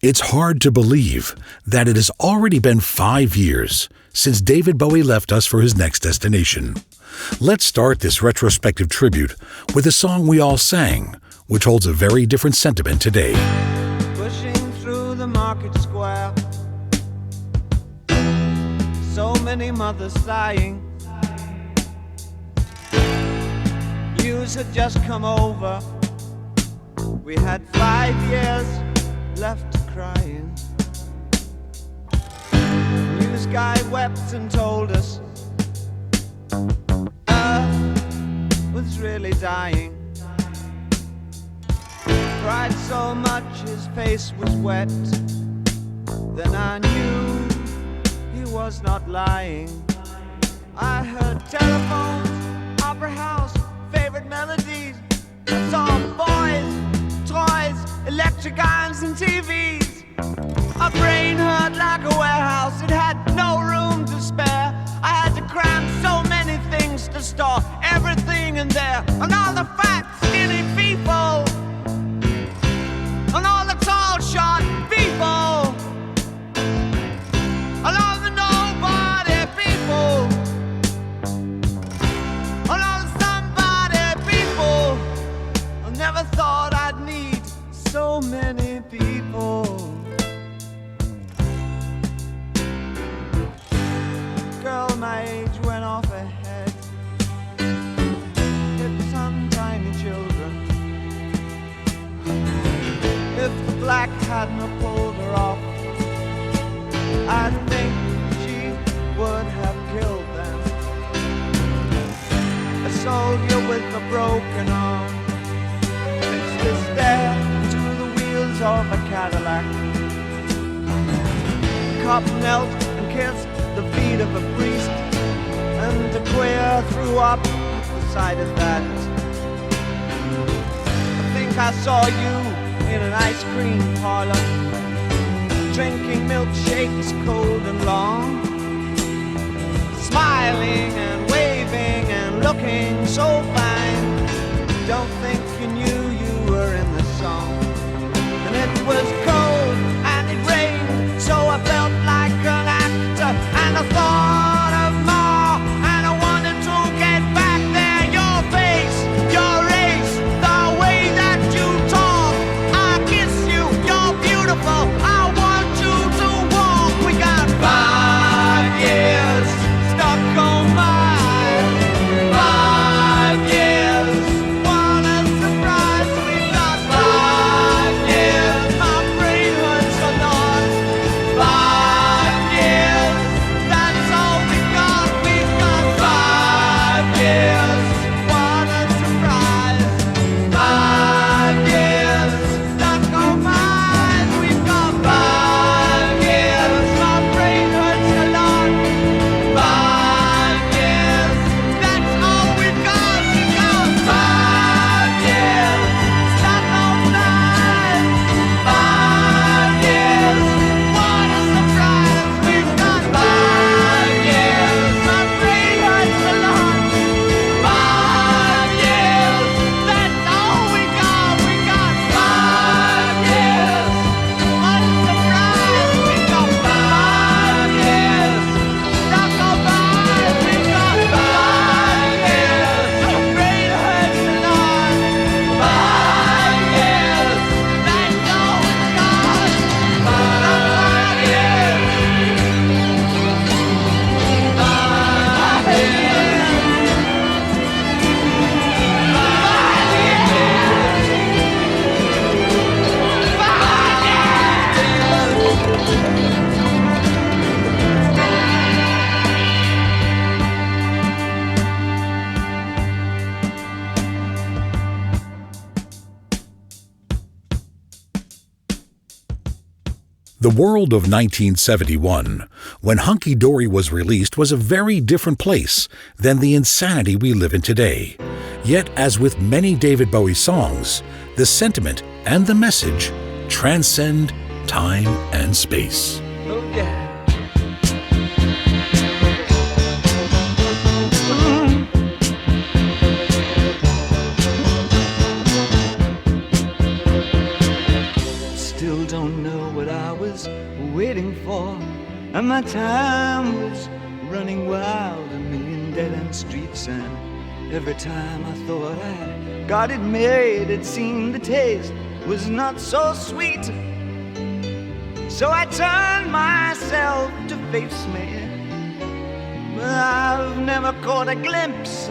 It's hard to believe that it has already been 5 years since David Bowie left us for his next destination. Let's start this retrospective tribute with a song we all sang, which holds a very different sentiment today. Pushing through the market square, so many mothers sighing. News had just come over, we had 5 years left crying. News guy wept and told us Earth was really dying. Cried so much his face was wet, then I knew he was not lying. I heard telephones, opera house, favorite melodies. I saw boys, toys, electric irons and TVs. My brain hurt like a warehouse, it had no room to spare. I had to cram so many things to store everything in there. And all the fat, skinny people, and all the tall, short people, and all the nobody people, and all the somebody people. I never thought I'd need so many people. Girl my age went off ahead, hit some tiny children. If the black hadn't have pulled her off, I think she would have killed them. A soldier with a broken arm fixed his stare to the wheels of a Cadillac. Cop knelt and kissed the feet of a priest, and the queer threw up the sight of that. I think I saw you in an ice cream parlor, drinking milkshakes cold and long, smiling and waving and looking so fine. Don't think you knew you were in the song. And it was cold and it rained, so I felt like an actor, and I thought of more, and I wanted to get back there. Your face, your race, the way that you talk, I kiss you, you're beautiful, I want you to walk. We got 5 years stuck on my 5 years. What a surprise, we got 5 years. My brain hurts a lot. 5 years, that's all we got. We got 5 years. What a surprise. 5 years stuck on mine. We've got 5 years. My brain hurts a lot. 5 years, that's all we've got. We got 5 years stuck on mine. 5 years. What a surprise. We've got 5 years. My brain hurts a lot. 5 years. That's all we got. We got 5 years. What a surprise. We got 5 years. Stuck on mine. We got 5 years. My brain hurts a lot. 5 years. That's all we got. 5 years. 5 years. The world of 1971, when Hunky Dory was released, was a very different place than the insanity we live in today. Yet, as with many David Bowie songs, the sentiment and the message transcend time and space. Oh yeah. still don't know what I was waiting for. And my time was running wild, a million dead-end streets. And every time I thought I got it made, it seemed the taste was not so sweet. So I turned myself to face me, but I've never caught a glimpse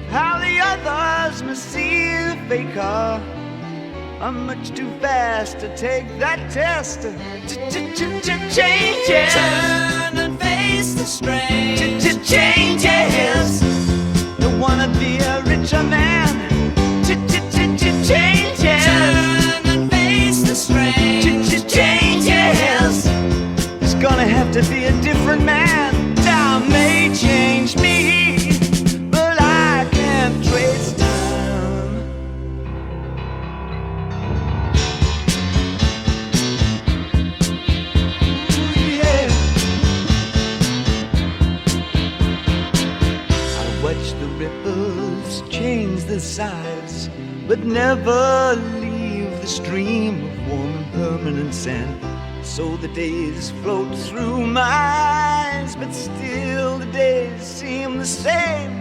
how the others must see the faker. I'm much too fast to take that test. Changes. Turn and face the strange. Changes. Don't wanna be a richer man. Changes. Turn and face the strange. Changes. It's gonna have to be a different man. Time may change me, but I can't trace time. Ooh, yeah. I watch the ripples change the size, but never leave the stream of warm and permanent sand. So the days float through my eyes, but still the days seem the same.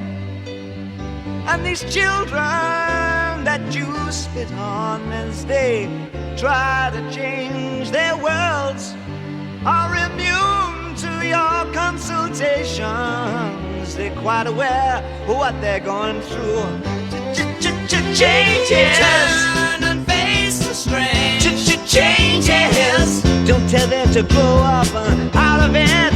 And these children that you spit on as they try to change their worlds are immune to your consultations. They're quite aware of what they're going through. Changes. Turn and face the strange. Changes. Don't tell them to grow up out of it.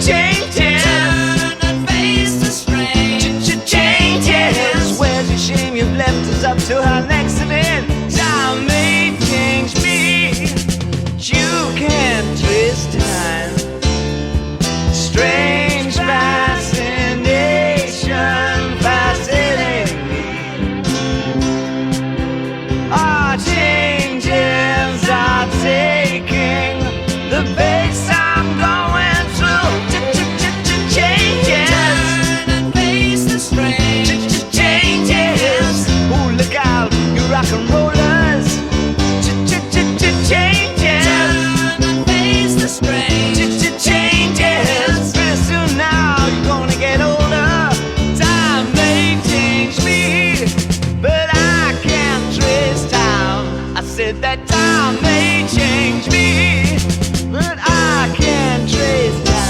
Changes. Turn and face the strange. Changes. Where's your shame? You've left us up to our next event. Time may change me. You can't twist time. Strange fascination fascinating me. Our changes are taking the pace I'm going through. Changes. Turn and face the strange. Changes. Oh, look out, you rock and rollers. Changes. Turn and face the strange. Changes. Pretty soon now you're gonna get older. Time may change me, but I can't trace time. I said that time may change me, but I can't trace time.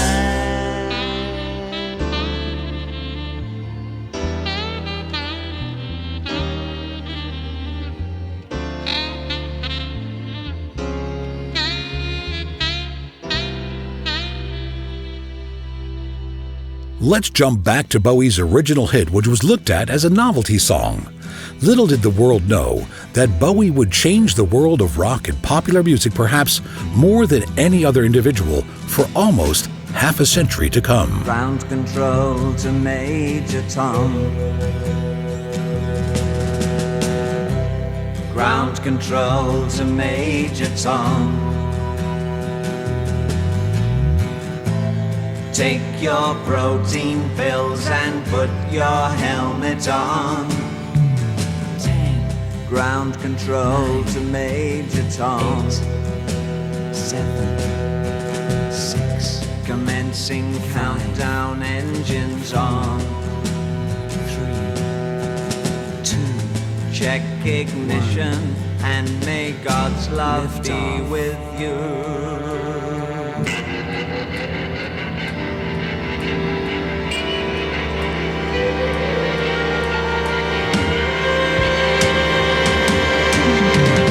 Let's jump back to Bowie's original hit, which was looked at as a novelty song. Little did the world know that Bowie would change the world of rock and popular music perhaps more than any other individual for almost half a century to come. Ground control to Major Tom. Ground control to Major Tom. Take your protein pills and put your helmet on. 10. Ground control 9, to Major Tom. 8, 7, 6. Commencing 5, countdown, engines on. 3, 2. Check ignition and may God's love be with you.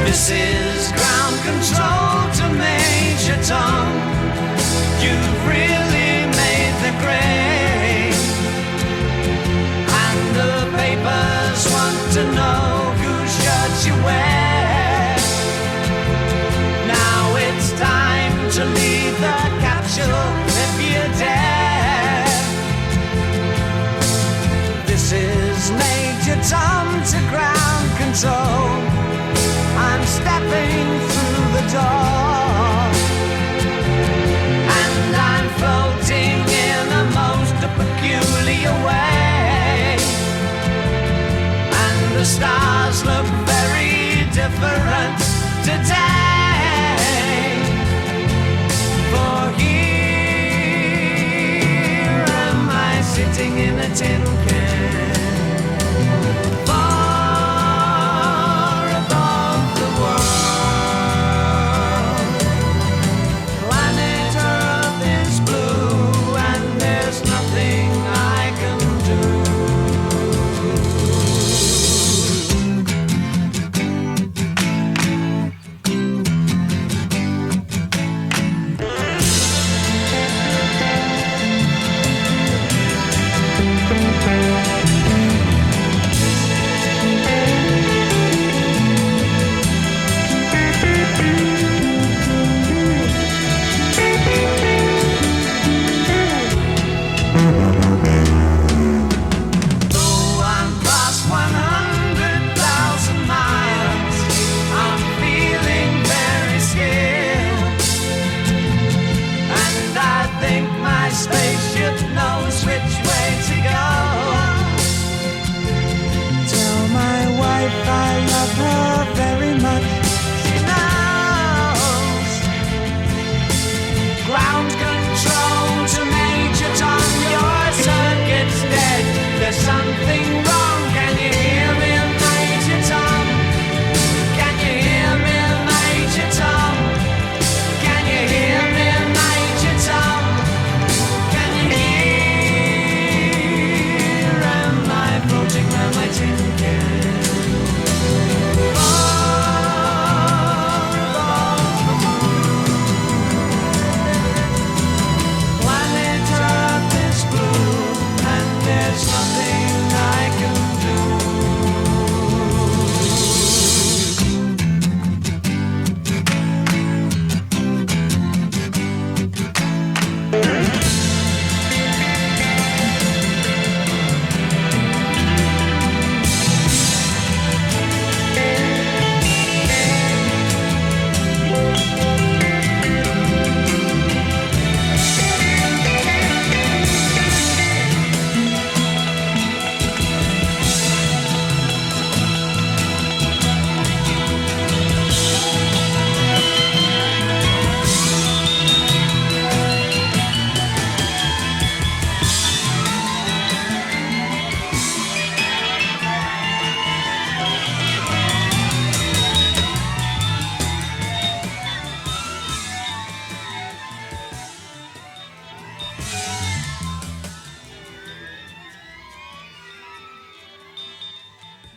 This is ground control to Major Tom. You've really made the grade, and the papers want to know whose shirt you wear. Now it's time to leave the capsule if you dare. This is Major Tom to ground control. I'm stepping through the door, and I'm floating in a most peculiar way, and the stars look very different today. For here am I sitting in a tin can, far above the world. Planet Earth is blue and there's nothing I can do. Spaceship knows which way to go. Tell my wife I love her very much. She knows. Ground control to Major Tom. Your circuit's dead. There's something wrong. Can you hear me, Major Tom? Can you hear me, Major Tom? Can you hear me, Major Tom? Floating round my tin can, far above the moon. Planet Earth is blue, and there's nothing I can do.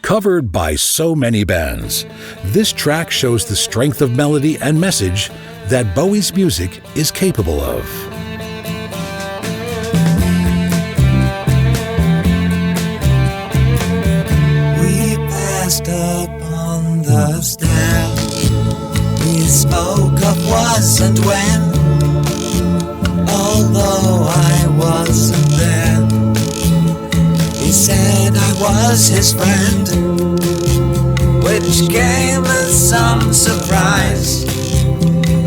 Covered by so many bands, this track shows the strength of melody and message that Bowie's music is capable of. We passed upon the stair. We spoke of was and when, although I wasn't there. He said I was his friend, which came as some surprise.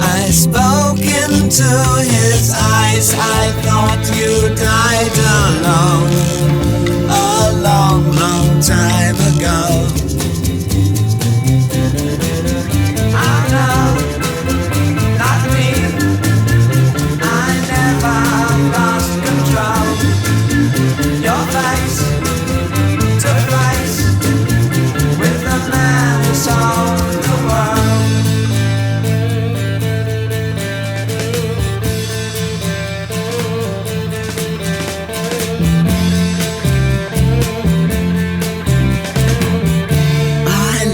I spoke into his eyes. I thought you died alone a long, long time ago. Oh no, not me. I never lost control. Your face to face with the man who sold the world. I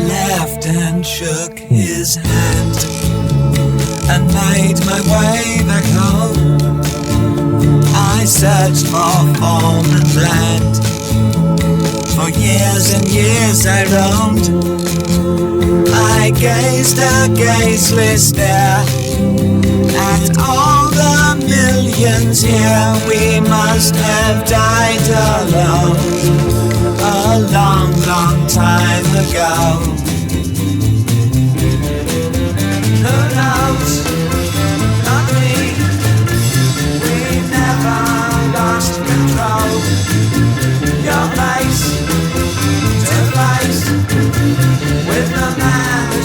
laughed and shook his hand and made my way back home. I searched for form and land. For years and years I roamed. I gazed a gazeless stare at all the millions here. We must have died alone a long, long time ago. Who knows? Not me. We never lost control. Your face to face with the man who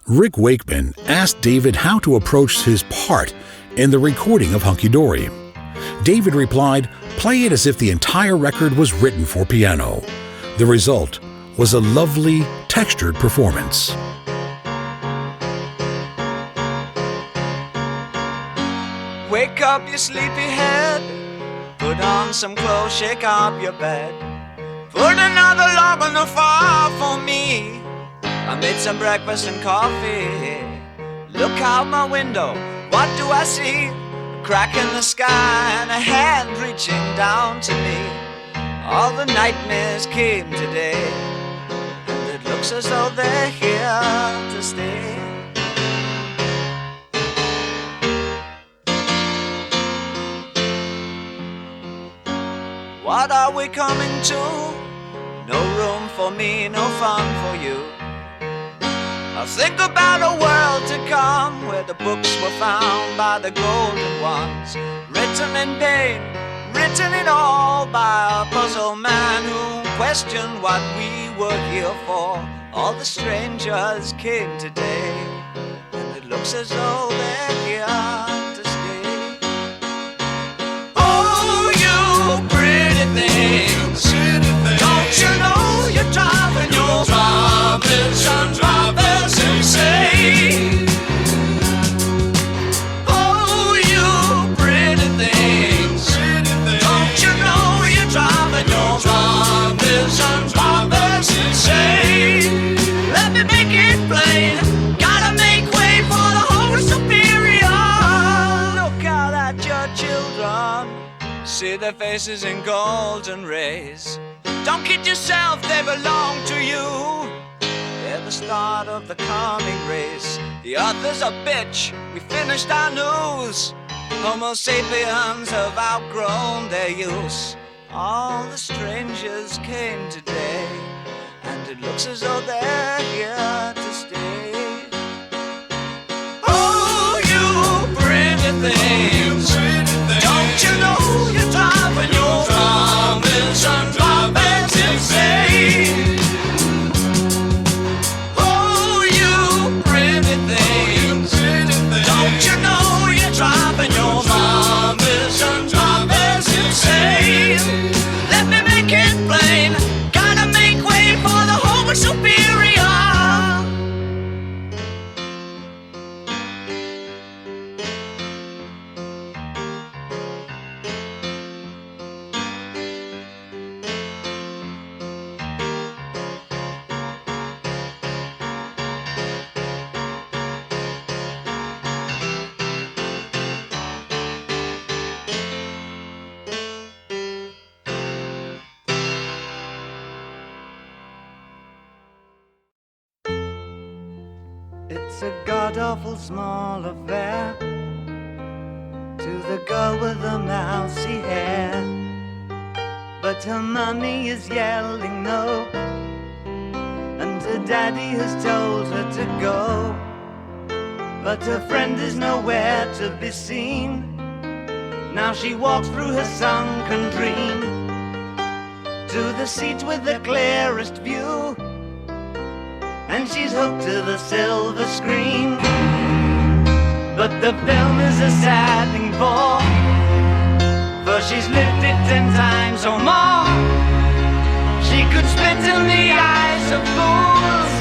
Rick Wakeman asked David how to approach his part in the recording of Hunky Dory. David replied, "Play it as if the entire record was written for piano." The result was a lovely, textured performance. Wake up, you sleepy head. Put on some clothes, shake up your bed. Put another log on the fire for me. I made some breakfast and coffee. Look out my window, what do I see? A crack in the sky and a hand reaching down to me. All the nightmares came today, and it looks as though they're here to stay. What are we coming to? No room for me, no fun for you. I think about a world to come, where the books were found by the golden ones, written in pain, written it all by a puzzle man who questioned what we were here for. All the strangers came today, and it looks as though they're here to stay. Oh, you pretty things, don't you know you're driving your drivers insane? Oh, you pretty things, don't you know you're driving your drivers insane? Let me make it plain, gotta make way for the whole superior. Look out at your children, see their faces in golden rays. Don't kid yourself, they belong to you. They're the start of the coming race. The author's a bitch, we finished our news. Homo sapiens have outgrown their use. All the strangers came today, and it looks as though they're here to stay. Oh, you pretty things, don't you know you're driving your drivers insane? Oh, you pretty things, don't you know you're driving your drivers insane? Let me make it plain, gotta make way for the Homo superior. It's a god-awful small affair to the girl with the mousy hair, but her mummy is yelling no, and her daddy has told her to go. But her friend is nowhere to be seen. Now she walks through her sunken dream to the seat with the clearest view, and she's hooked to the silver screen. But the film is a sad thing for she's lived it 10 times or more. She could spit in the eyes of fools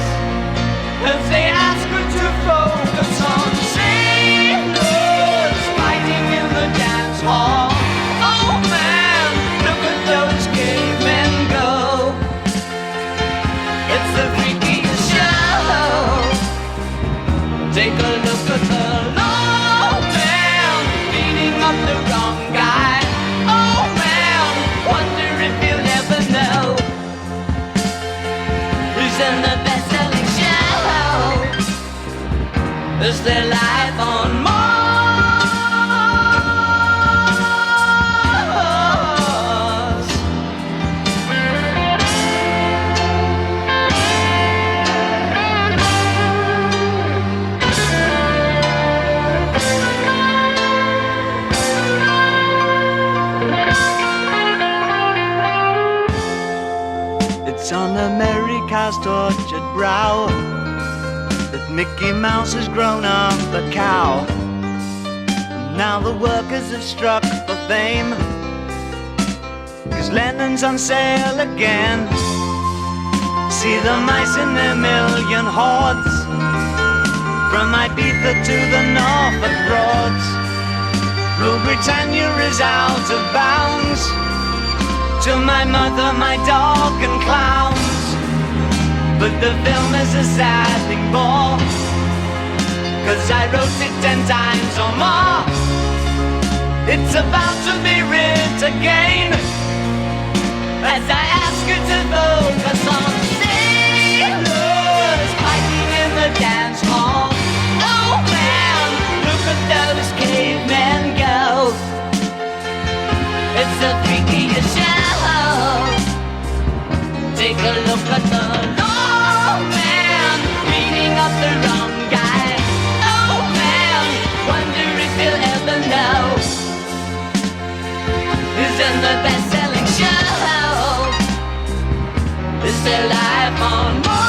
if they ask her to focus on sailors fighting in the dance hall. Oh man, look at those cavemen go. It's the freakiest show. Take a look at the low man beating up the wrong guy. Oh man, wonder if you'll ever know who's in the best-selling show. Is there life on Mars? It's on America's tortured brow that Mickey Mouse has grown up a cow. Now the workers have struck for fame, 'cause Lennon's on sale again. See the mice in their million hordes, from Ibiza to the Norfolk Broads. Rule Britannia is out of bounds, to my mother, my dog and clowns. But the film is a sad thing more, 'cause I wrote it 10 times or more. It's about to be writ again, as I ask you to focus on sailors fighting in the dance hall. Oh man, look at those cavemen go. It's the freakiest show. Take a look at the long man beating up the wrong guy. Oh man, wonder if you'll ever know who's in the best-selling show. Is there life on Mars?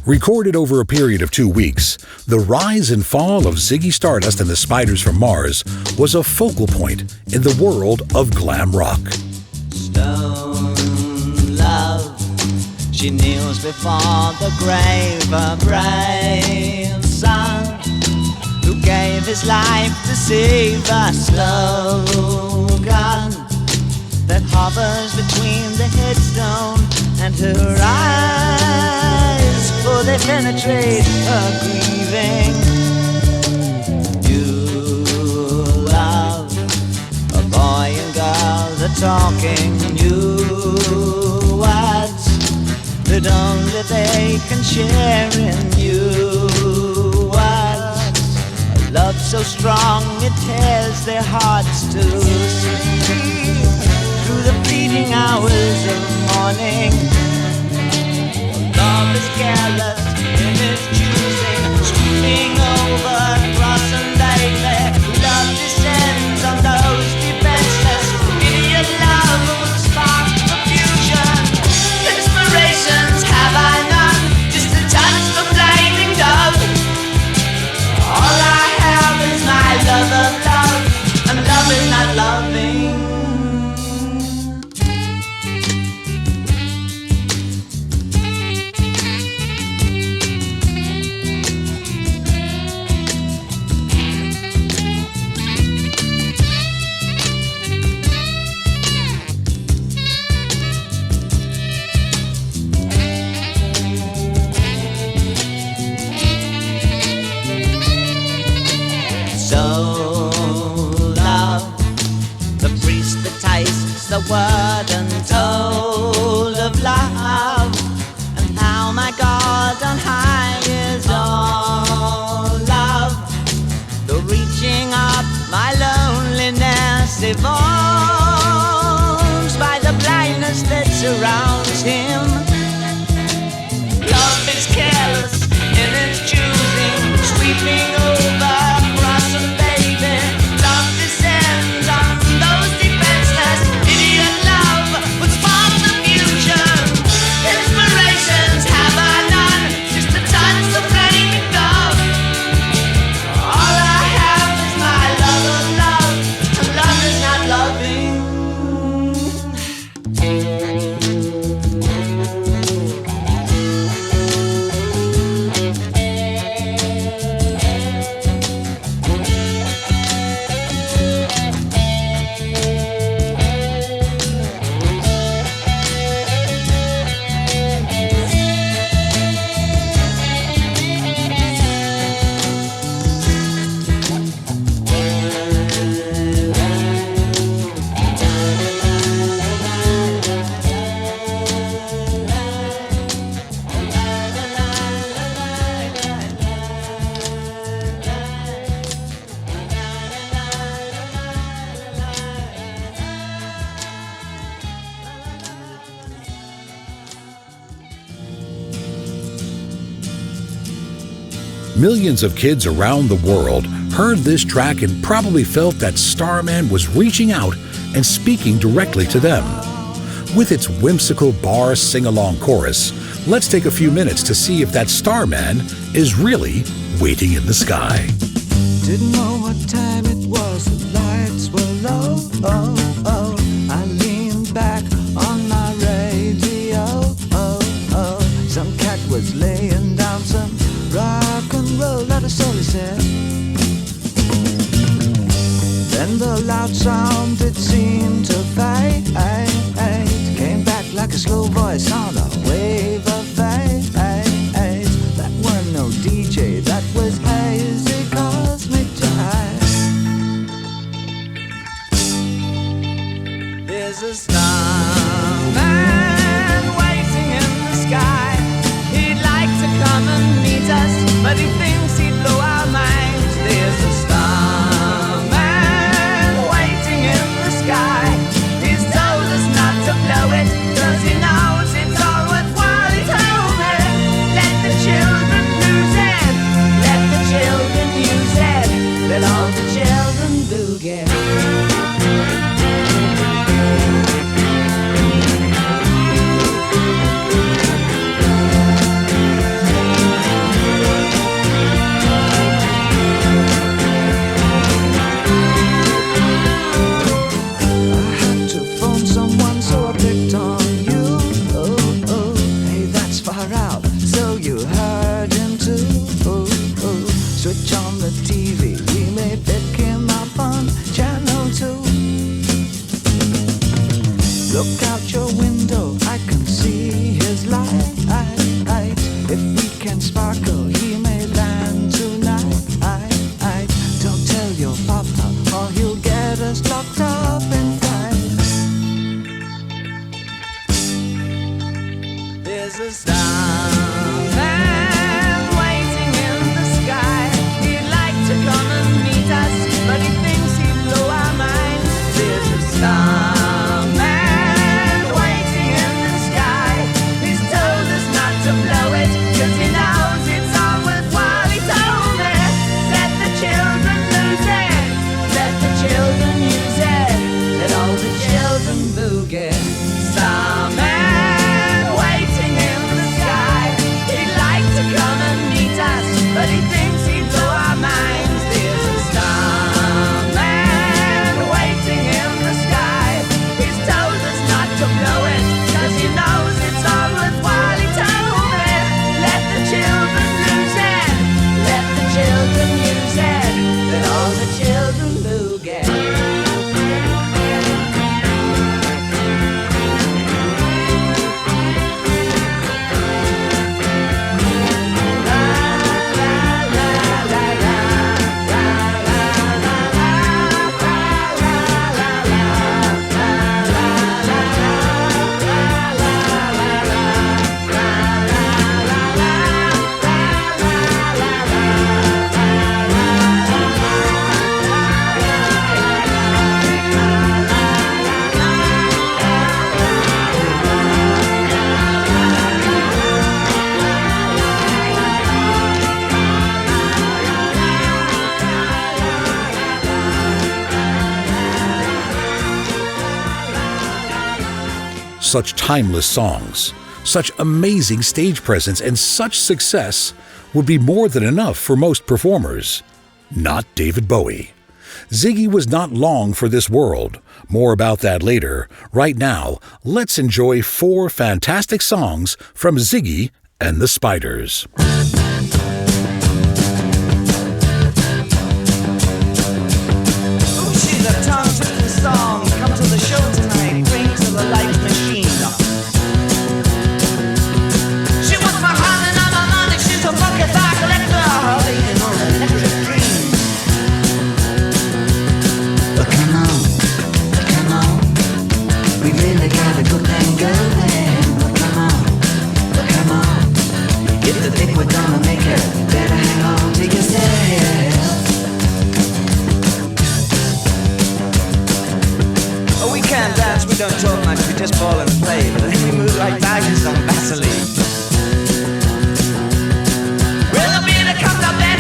Recorded over a period of 2 weeks, the rise and fall of Ziggy Stardust and the Spiders from Mars was a focal point in the world of glam rock. Stone love, she kneels before the grave, a brave son who gave his life to save a slogan that hovers between the headstone and her eyes, for they penetrate her grieving. You love a boy and girl, the talking new words that only they can share in you words. A love so strong it tears their hearts to sleep through the fleeting hours of morning. Love is careless in its choosing, sweeping over cross and baby. Love descends on those defenseless. Idiot love will spark confusion. Inspirations have I none, just a touch of flaming dove. All I have is my love of love, and love is not loving. The word untold of love, and how my God on high is all love. Though reaching up, my loneliness evolves by the blindness that surrounds him. Love is careless in its choosing, sweeping over across a baby. Love descends on those defenseless. Idiot love Millions of kids around the world heard this track and probably felt that Starman was reaching out and speaking directly to them. With its whimsical bar sing-along chorus, let's take a few minutes to see if that Starman is really waiting in the sky. Didn't know what time it was, the lights were low. Oh, oh. I leaned back on my radio. Oh, oh. Some cat was laying down some rock and roll, that is all he said. Then the loud sound, it seemed to fade. Came back like a slow voice on a wave of fade. That weren't no DJ, that was hazy cosmic jive. There's a starman waiting in the sky. He'd like to come and meet us, but he thinks he'd blow our minds. There's a starman waiting in the sky. He's told us not to blow it, 'cause he knows it's all worthwhile. He told me, let the children lose it, let the children use it, let all the children boogie. Switch on the TV, we may pick him up on channel 2. Look out your window, I can see his light. If we can sparkle, he may land tonight. Don't tell your papa, or he'll get us locked up in time. There's a starman waiting in the sky. He'd like to come and meet us, but he thinks he'd blow our minds. There's a starman waiting in the sky. He's told us not to blow it, 'cause he knows it's all worthwhile. He told me, let the children lose it, let the children use it, let all the children boogie. Starman waiting in the sky. He'd like to come and meet us, but he thinks he'd blow our minds. There's a starman waiting in the sky. He's told us not to blow it, 'cause he knows it's all worthwhile. He told me, let the children lose it, let the children use it, let all the children boogie. Such timeless songs, such amazing stage presence, and such success would be more than enough for most performers. Not David Bowie. Ziggy was not long for this world. More about that later. Right now, let's enjoy 4 fantastic songs from Ziggy and the Spiders. She's a tongue-twisting song. Come to the show tonight. Bring to the life machine. She wants my heart and all my money. She's a bucket bar collector. Laying on electric dreams. But come on, we really got a good thing going. But come on, if you think we're gonna make it, better hang on to yourself. Oh, we can't dance, we don't talk much, we just ball and play. But then we move like badges on Vaseline. Well, the beer that comes up there.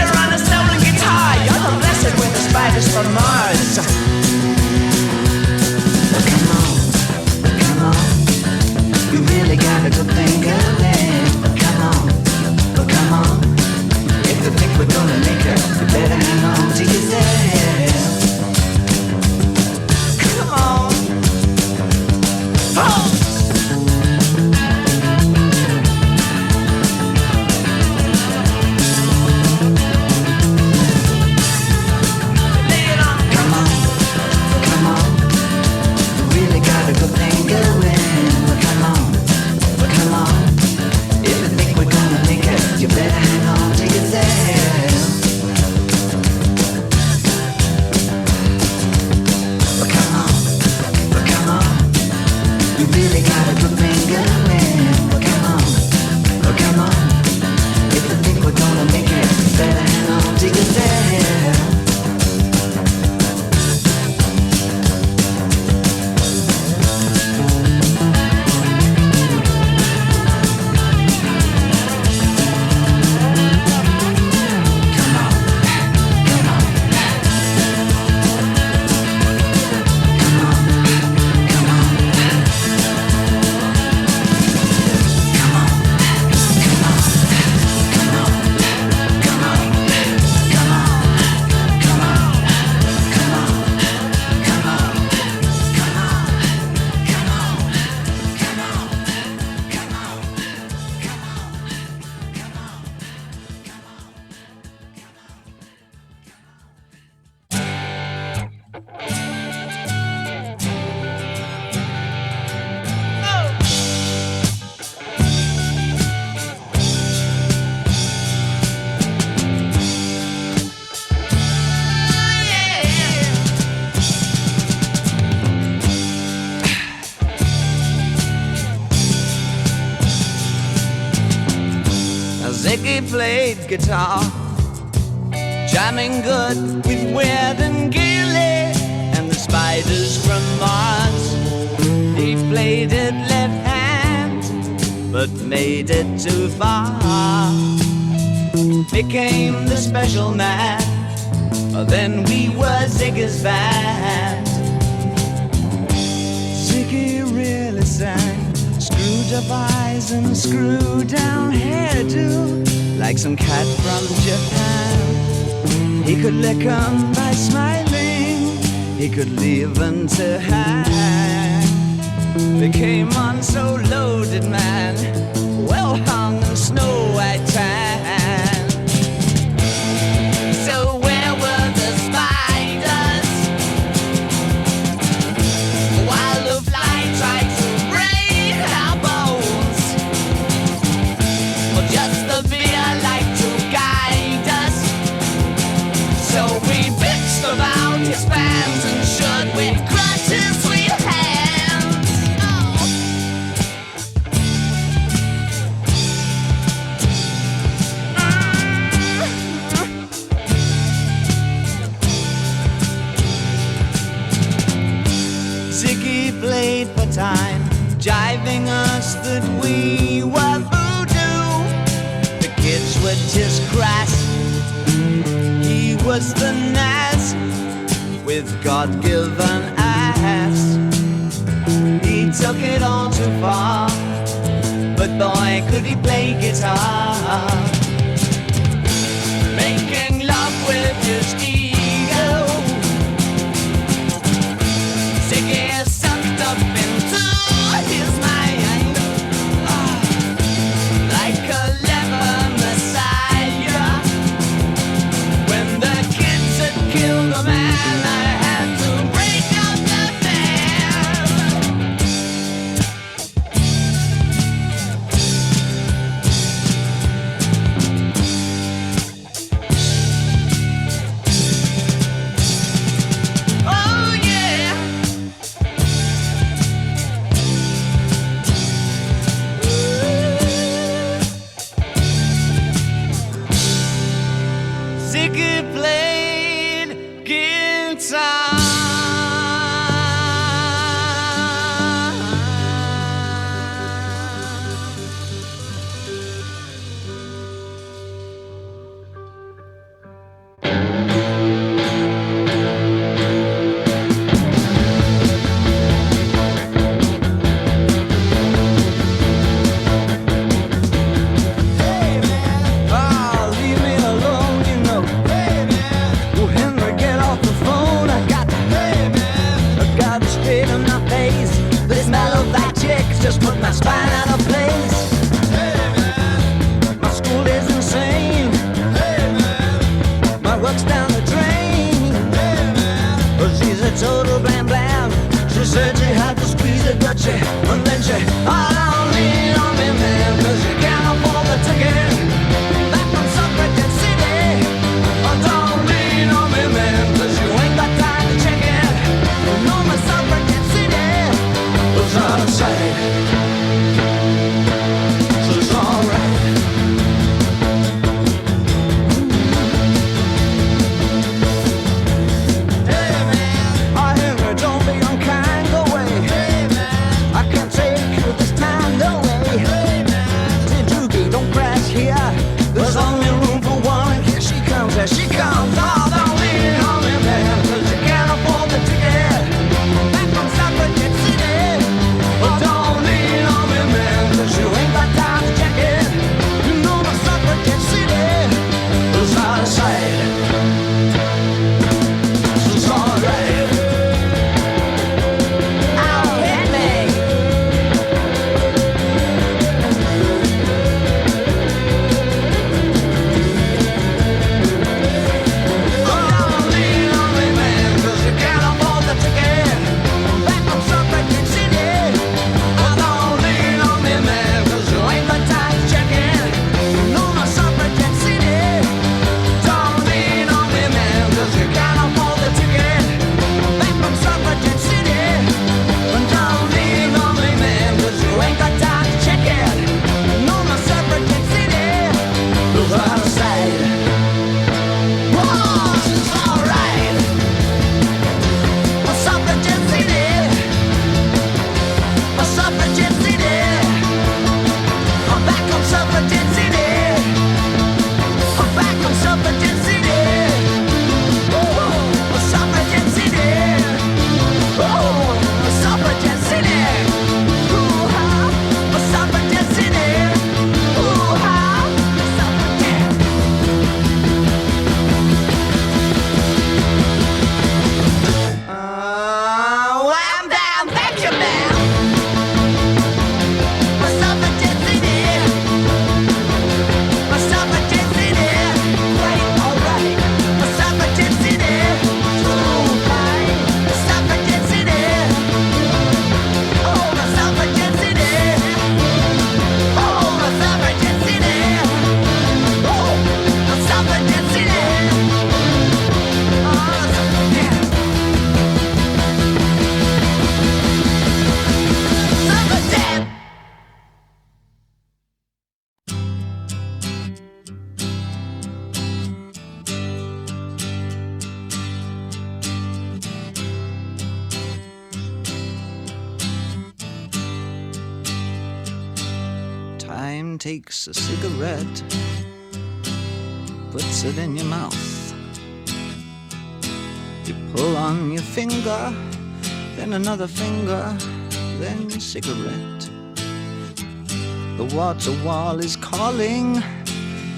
Ziggy played guitar, jamming good with Weird and Gilly and the Spiders from Mars. He played it left hand, but made it too far. Became the special man, then we were Ziggy's band. Ziggy really sang, screwed up eyes and screwed down hairdo, like some cat from Japan. He could lick 'em by smiling, he could leave them to hang. They came on so loaded, man, well hung in snow white tan. So where were the spiders while the fly tried to break our bones? Or just the beer like to guide us? So we bitched about his fans and should we crush his sweet hands? Oh. Ziggy played for time, jiving us that we were voodoo. The kids were just crass, he was the Nas with God-given ass. He took it all too far, but boy could he play guitar. Making love with his ego, Ziggy sucked up into his mind, like a leper messiah. When the kids had killed a man, I had to break up the band. outside. Whoa, it's alright. A suffragette city. A suffragette city. I'm back on Suffragette City. I'm back on Suffragette City. Ooh, a Suffragette City. Ooh, a Suffragette City. Ooh-ha, a Suffragette City. Ooh-ha, a Suffragette. I'm down, thank you, man. A Suffragette City. A Suffragette City. Right, alright. A Suffragette City. Alright. A Suffragette City. Oh, a Suffragette City. Oh, a Suffragette City. Oh, a Suffragette City. Oh, a Suffragette. Suffragette. Time takes a cigarette, puts it in your mouth. You pull on your finger, then another finger, then a cigarette. The water wall is calling,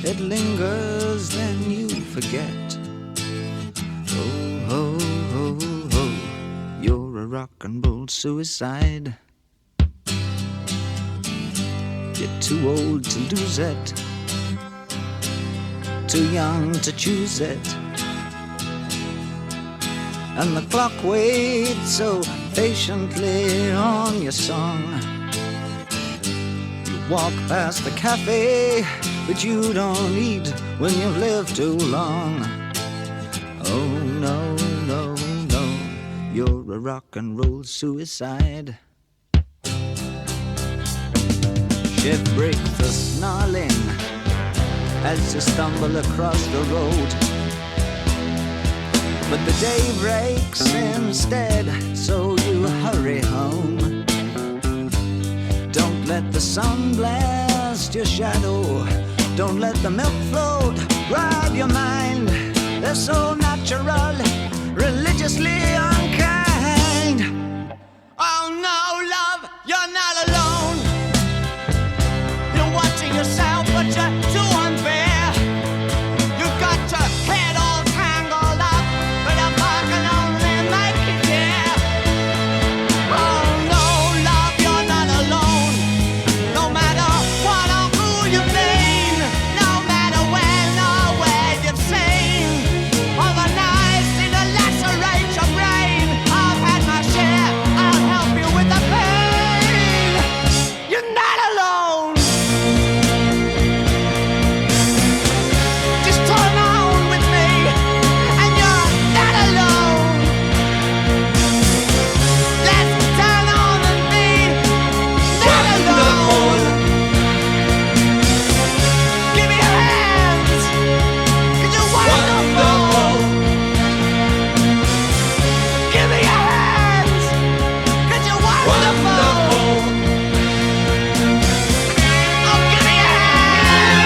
it lingers, then you forget. Oh, ho, ho, ho, you're a rock and roll suicide. You're too old to lose it, too young to choose it. And the clock waits so patiently on your song. You walk past the cafe, but you don't eat when you've lived too long. Oh no, no, no, you're a rock and roll suicide. Ship break the snarling as you stumble across the road. But the day breaks instead, so you hurry home. Don't let the sun blast your shadow. Don't let the milk float rob your mind. They're so natural, religiously unkind. Oh no, love, you're not alone. You're watching yourself, but you're too unfair. You've got your head all tangled up, but a bar can only make you care. Oh no, love, you're not alone. No matter what or who you've been, no matter when or where you've seen, all the knives seem to lacerate your brain. I've had my share, I'll help you with the pain. You're not alone. Just turn on with me, and you're not alone. Let's turn on and be not alone. Give me your hands, 'cause you're wonderful. Give me your hands, 'cause you're wonderful. Oh, give me your hands.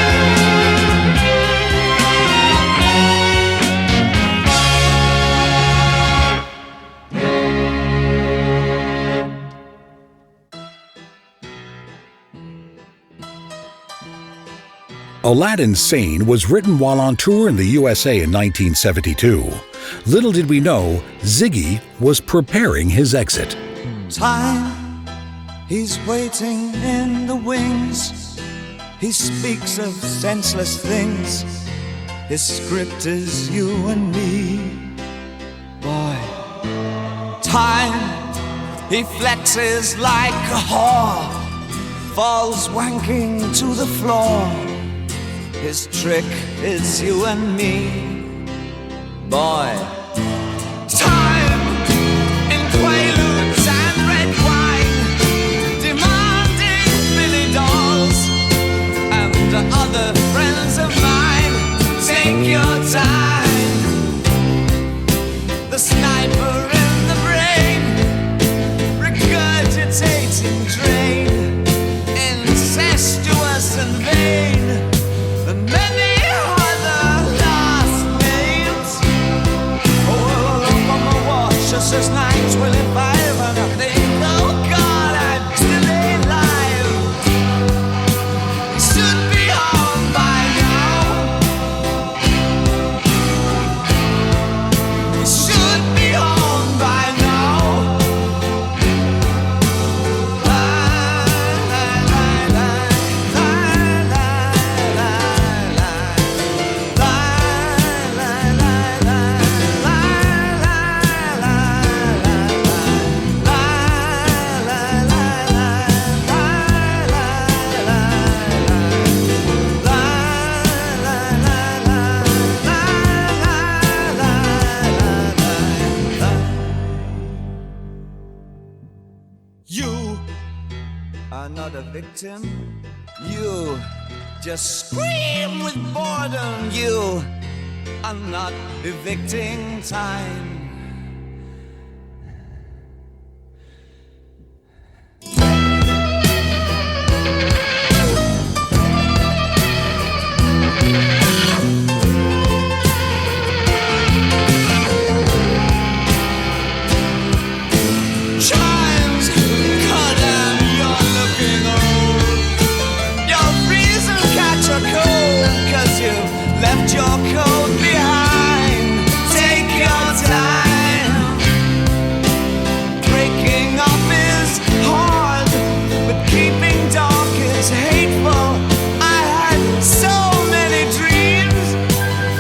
Aladdin Sane was written while on tour in the USA in 1972. Little did we know, Ziggy was preparing his exit. Time, he's waiting in the wings. He speaks of senseless things. His script is you and me. Boy, time, he flexes like a whore, falls wanking to the floor. His trick is you and me. Boy, time, in quaaludes and red wine, demanding Billy dolls and other friends of mine. victim. You just scream with boredom. You are not evicting time. Chimes cut and you're looking old. You'll freeze and catch a cold, 'cause you've left your coat behind. Take your time. Breaking up is hard, but keeping dark is hateful. I had so many dreams,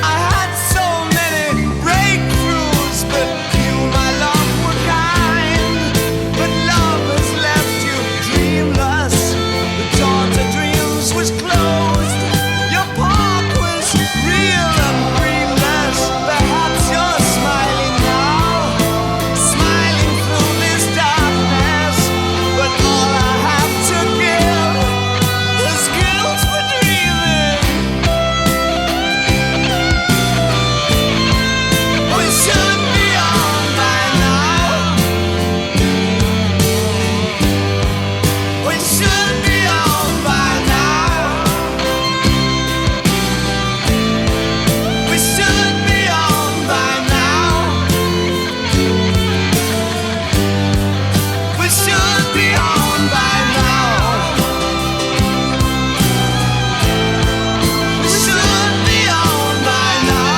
I had so many breakthroughs, but you, my love, were kind. But love has left you dreamless. The door to dreams was closed. Your park was real and greenless. Perhaps you're smiling now, smiling through this darkness. But all I have to give is guilt for dreaming. We should be on by now. We should be on by now. We should be on by now. We should be on by now. We should be on by now.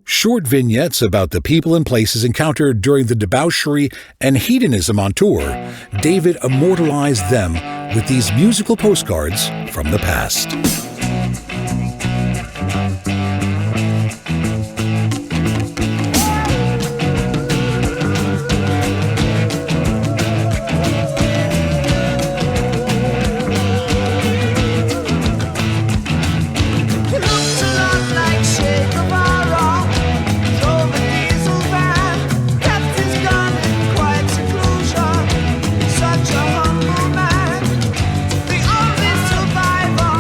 Short vignettes about the people and places encountered during the debauchery and hedonism on tour, David immortalized them with these musical postcards from the past. He looked a lot like Che Guevara. Drove a diesel van, kept his gun in quiet seclusion. Such a humble man, the only survivor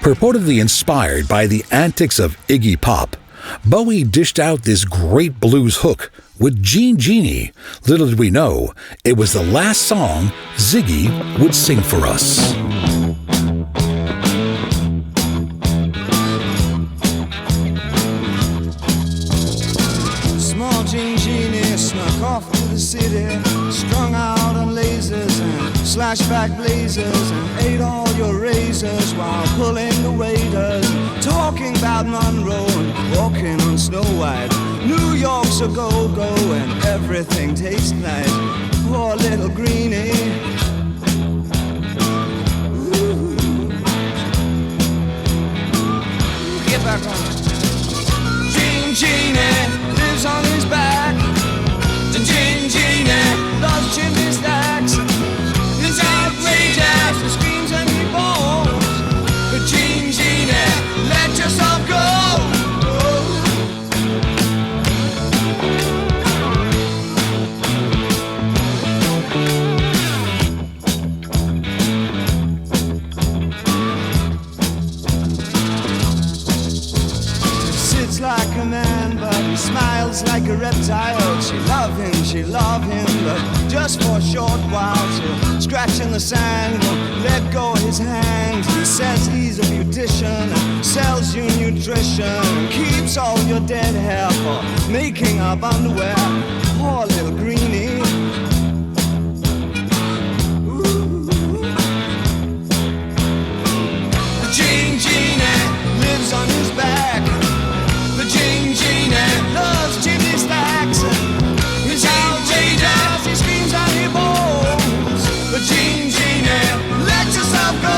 Purportedly inspired by the antics of Iggy Pop, Bowie dished out this great blues hook with Jean Genie. Little did we know, it was the last song Ziggy would sing for us. Small Jean Genie snuck off to the city, strung out on lasers and slashback blazers, and ate all your razors while pulling the waiters, talking about Monroe and walking on Snow White. New York's a go-go and everything tastes nice. Poor little greenie. Ooh. Get back on it. Jean Genie lives on his back. Jean Genie loves chimney stacks. It's outrageous, he screams and he moans. But Jean Genie, let yourself go. Sits like a man, but he smiles like a reptile. She love him, but just for a short while. She'll scratch in the sand, won't let go of his hand. He says he's a beautician and sells you nutrition, and keeps all your dead hair for making up underwear. Poor little greenie. Ooh. Jean Genie lives on his back. The Jean Genie loves chimney stacks. It's outrageous, he screams and he moans. But Jean Genie, let yourself go.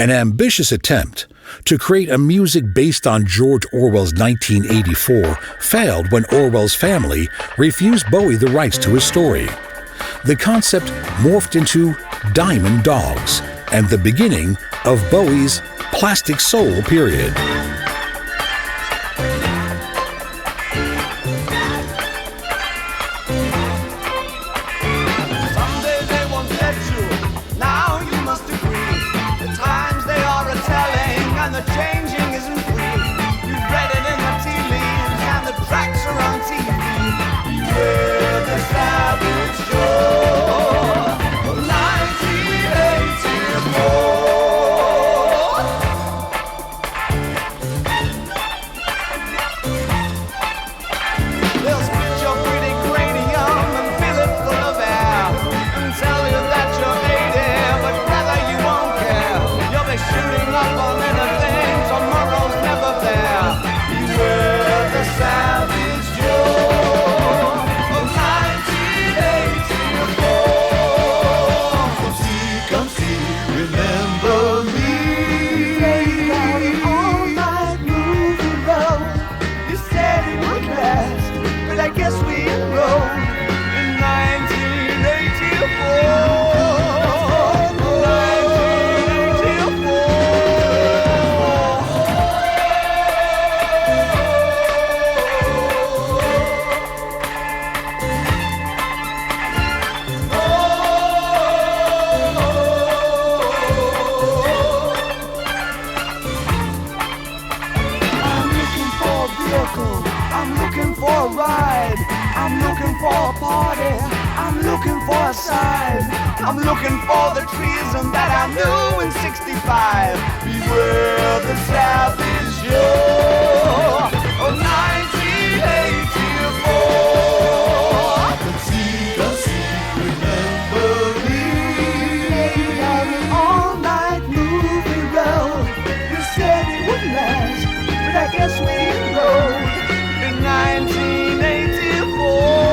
An ambitious attempt to create a music based on George Orwell's 1984 failed when Orwell's family refused Bowie the rights to his story. The concept morphed into Diamond Dogs and the beginning of Bowie's Plastic Soul period. Someday they won't let you, now you must agree. The times they are a-telling and the changing isn't free. You've read it in the tea leaves and the tracks are on TV. Beware the savage shore of 1984. They'll split your pretty cranium and fill it full of air and tell you that you're 80, but rather you won't care. You'll be shooting up on anything, tomorrow's never there. Beware the savage Joe of 1984. Come see, remember me. All night movie road. You said it would last, but I guess we enrolled in 1984. 1984. I'm looking for a ride. I'm looking for a party. I'm looking for a side. I'm looking for the treason that I knew in 65. Beware the savage Joe of 1984. Conceive, remember me. All night movie road. You said it would last, but I guess we enrolled in 1984.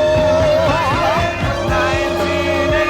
1984.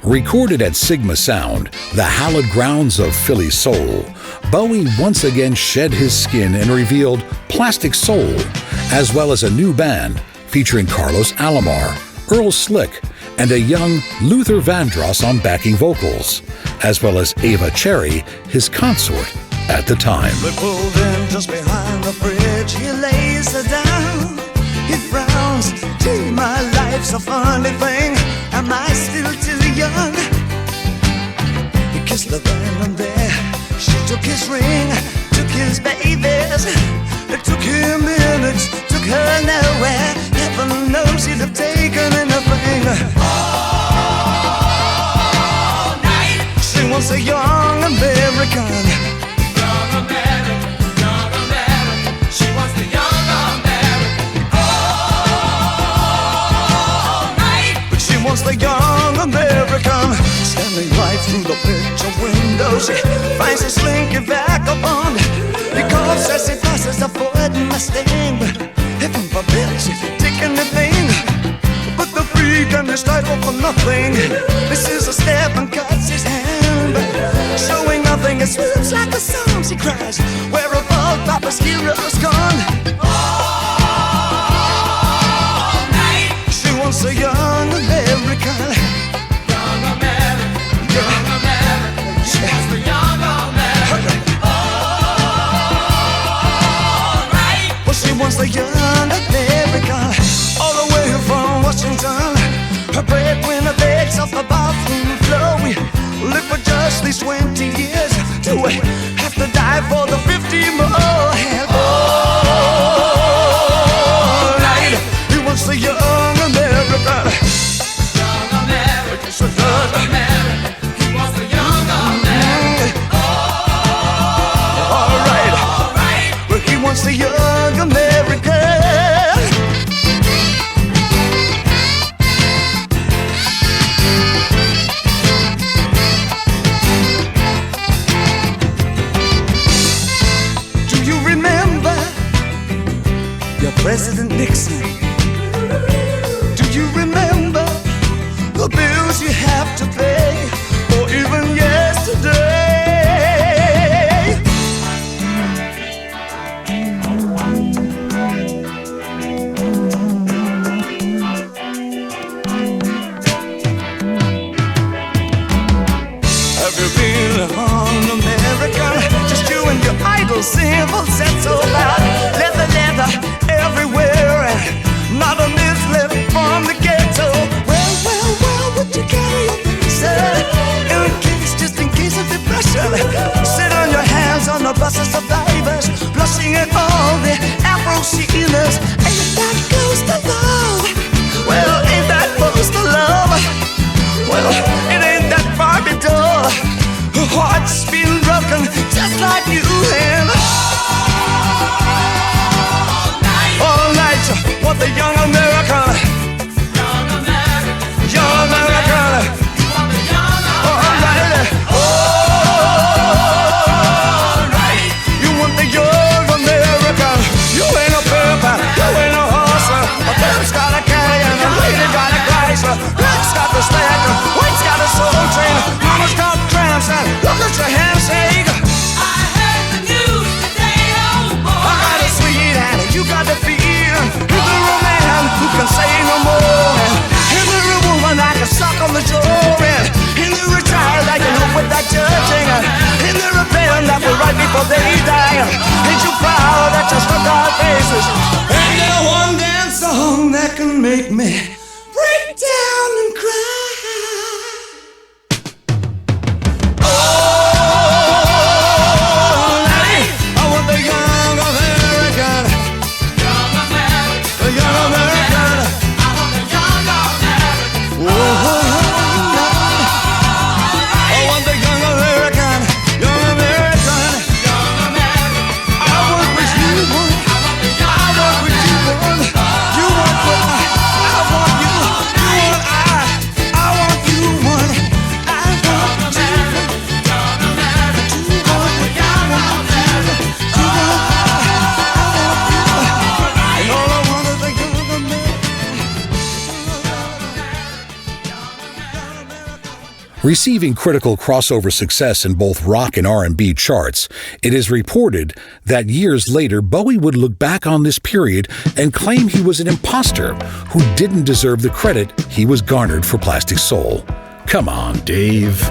Recorded at Sigma Sound, the hallowed grounds of Philly soul, Bowie once again shed his skin and revealed Plastic Soul, as well as a new band featuring Carlos Alomar, Earl Slick, and a young Luther Vandross on backing vocals, as well as Ava Cherry, his consort at the time. We pulled in just behind the bridge. He lays her down. He frowns. Gee, my life's a funny thing. Am I still too young? He kissed her then and there. She took his ring, took his babies. It took him minutes, took her nowhere. Heaven knows he'd have taken anything. All night. She wants a young American. Young American, young American. She wants the young American. All night. But she wants the young American. Standing right through the picture window, she finds a slinky vagabond. He calls as he passes, avoiding my sting. But heaven forbid she'd take anything but the freak and his title for nothing. This is a step and cuts his hand, showing nothing. It swoops like a song, she cries. Where have all Papa's heroes gone? All night. She wants a young American. songs you have to play, or even yesterday. Have you been on America? Just you and your idol cymbals set so loud. Leather everywhere, and not a miss left from the ghetto. Well, would you carry your things just in case of depression? Sit on your hands on the buses of divers, blushing at all the Afro sealers. Ain't that close to love? Well, ain't that close to love? Well, it ain't that Barbie doll. Her heart's been broken just like you and all night. What the young American, young American. All right, you want the young American. You ain't a pimp, you ain't a hustler. A pimp's got a Cadillac, a lady got a Chrysler. Black's got the stacker, white's got a soul train. Mama's got tramps and look at your handshake. I heard the news today, oh boy. I got a sweet hand, you got the feel. Is there a man who can say no more? Is there a woman I can suck on the jaw? Is there a child I can help with that judging? Is there a pen that will write before they die? Ain't you proud that you struck our faces? Ain't there one dance song that can make me break down and cry? Receiving critical crossover success in both rock and R&B charts, it is reported that years later Bowie would look back on this period and claim he was an imposter who didn't deserve the credit he was garnered for Plastic Soul. Come on, Dave.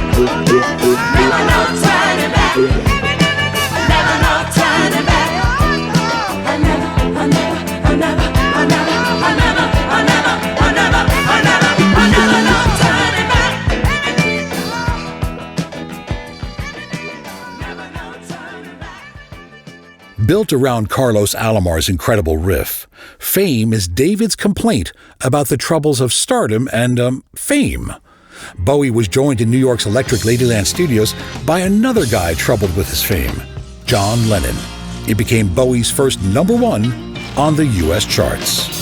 Never no turning back. Never no turning back. I never, I never, I never, I never, I never, I never, I never, I never, I never no turning back. Never no turning back. Built around Carlos Alomar's incredible riff, Fame is David's complaint about the troubles of stardom and, fame. Bowie was joined in New York's Electric Ladyland studios by another guy troubled with his fame, John Lennon. It became Bowie's first #1 on the U.S. charts.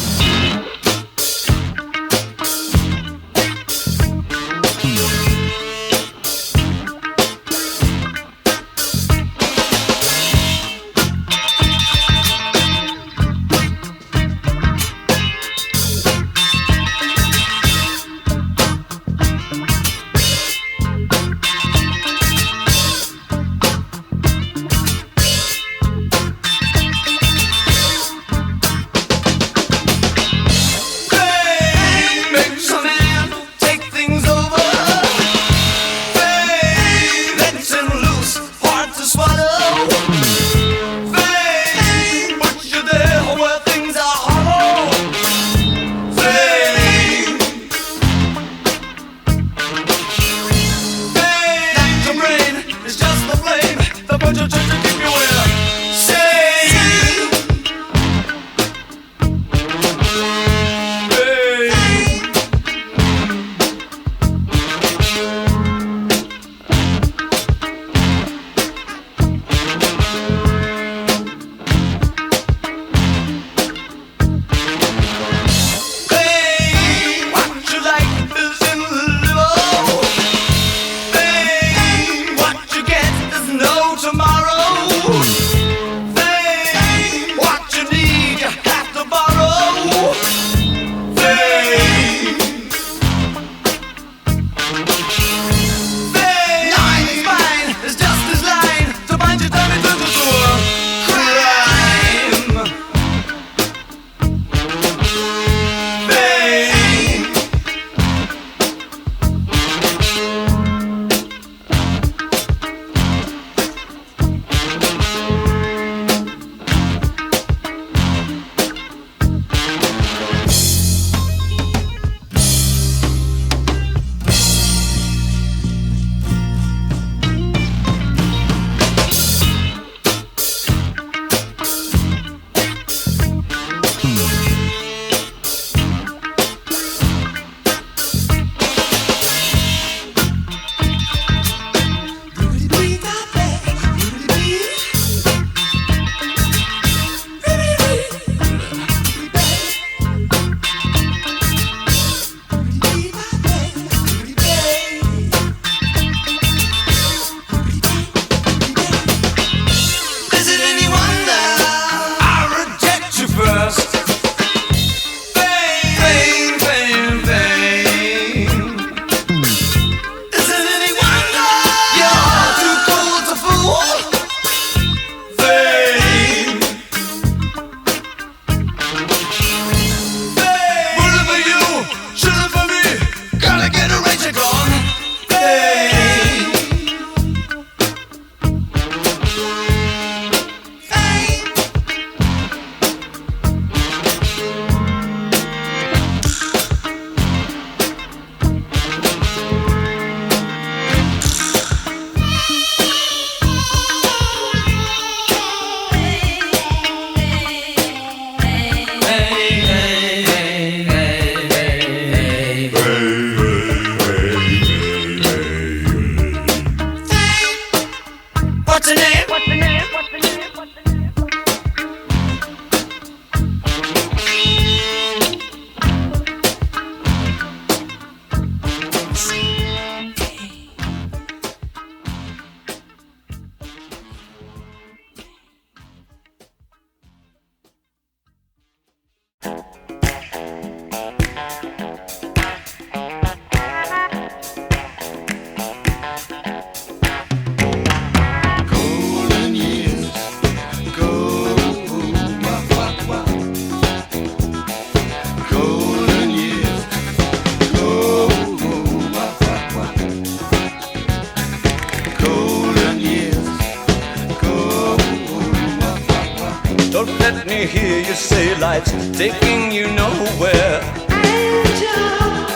hear you say life's taking you nowhere. Angel,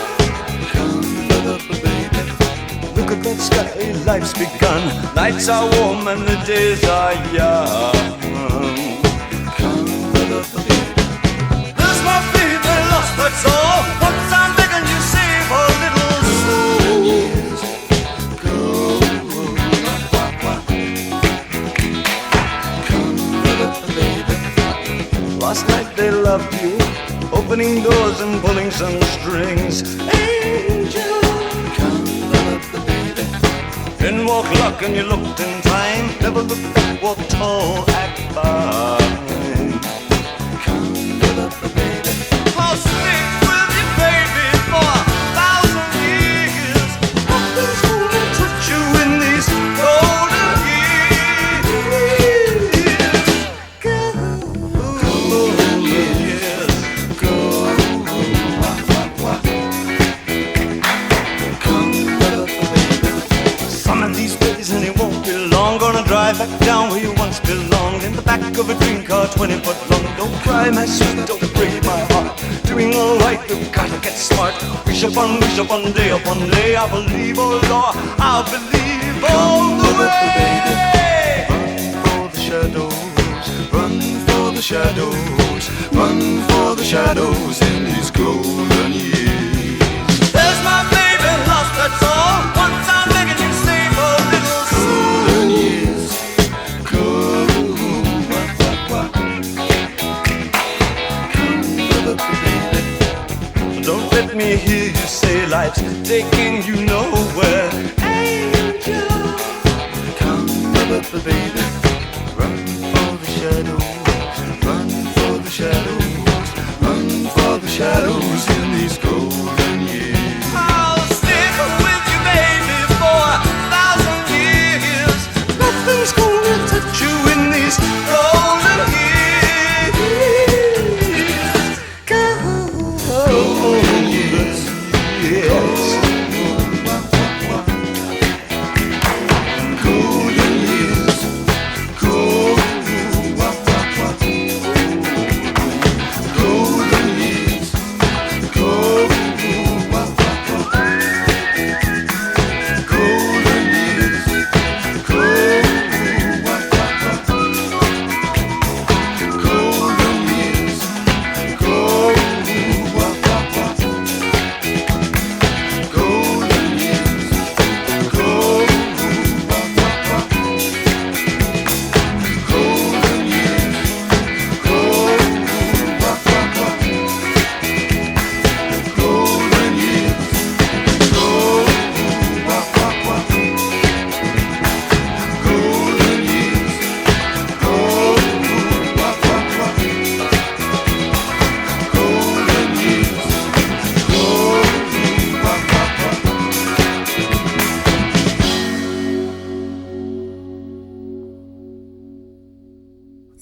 come up, baby. Look at that sky, life's begun. Nights are warm and the days are young. Come up, baby. There's my baby lost, that's all. Once I'm begging you, save a little soul. Years go. Last night they loved you, opening doors and pulling some strings. Angel, come up, baby. In walk luck and you looked in time. Never look back, walk tall, act fine. Come up, baby. I'll stick with you, baby, for 1,000 years. Nothing's gonna touch you in these golden years. Drive back down where you once belonged, in the back of a dream car 20 foot long. Don't cry, my sweet, don't break my heart. Doing all right, you've gotta get smart. Wish upon day upon day. I believe, oh Lord, I believe all the way. Run for the shadows, run for the shadows, run for the shadows in these golden years. There's my baby lost, that's all. Once I'm begging you, save a little golden years. Don't let me hear you say life's taking you nowhere. Angel, come up, baby. Run for the shadows, run for the shadows, run for the shadows in these golden years. I'll stick with you, baby, for 1,000 years. Nothing's gonna touch you in these golden years. Golden years, yes. Golden years, golden years,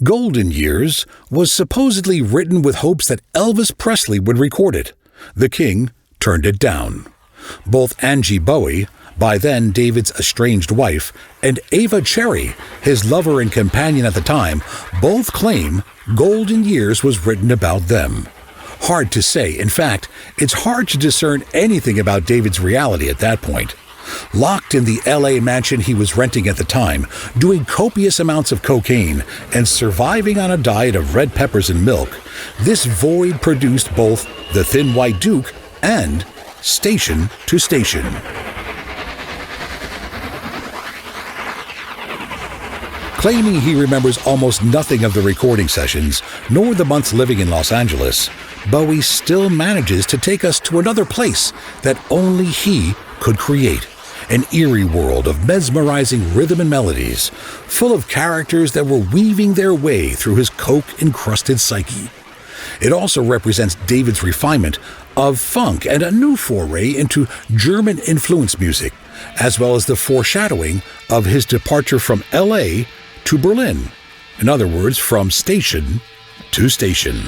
Golden Years was supposedly written with hopes that Elvis Presley would record it. The King turned it down. Both Angie Bowie, by then David's estranged wife, and Ava Cherry, his lover and companion at the time, both claim Golden Years was written about them. Hard to say. In fact, it's hard to discern anything about David's reality at that point. Locked in the LA mansion he was renting at the time, doing copious amounts of cocaine, and surviving on a diet of red peppers and milk, this void produced both The Thin White Duke and Station to Station. Claiming he remembers almost nothing of the recording sessions, nor the months living in Los Angeles, Bowie still manages to take us to another place that only he could create. An eerie world of mesmerizing rhythm and melodies, full of characters that were weaving their way through his coke-encrusted psyche. It also represents David's refinement of funk and a new foray into German-influenced music, as well as the foreshadowing of his departure from LA to Berlin. In other words, from station to station.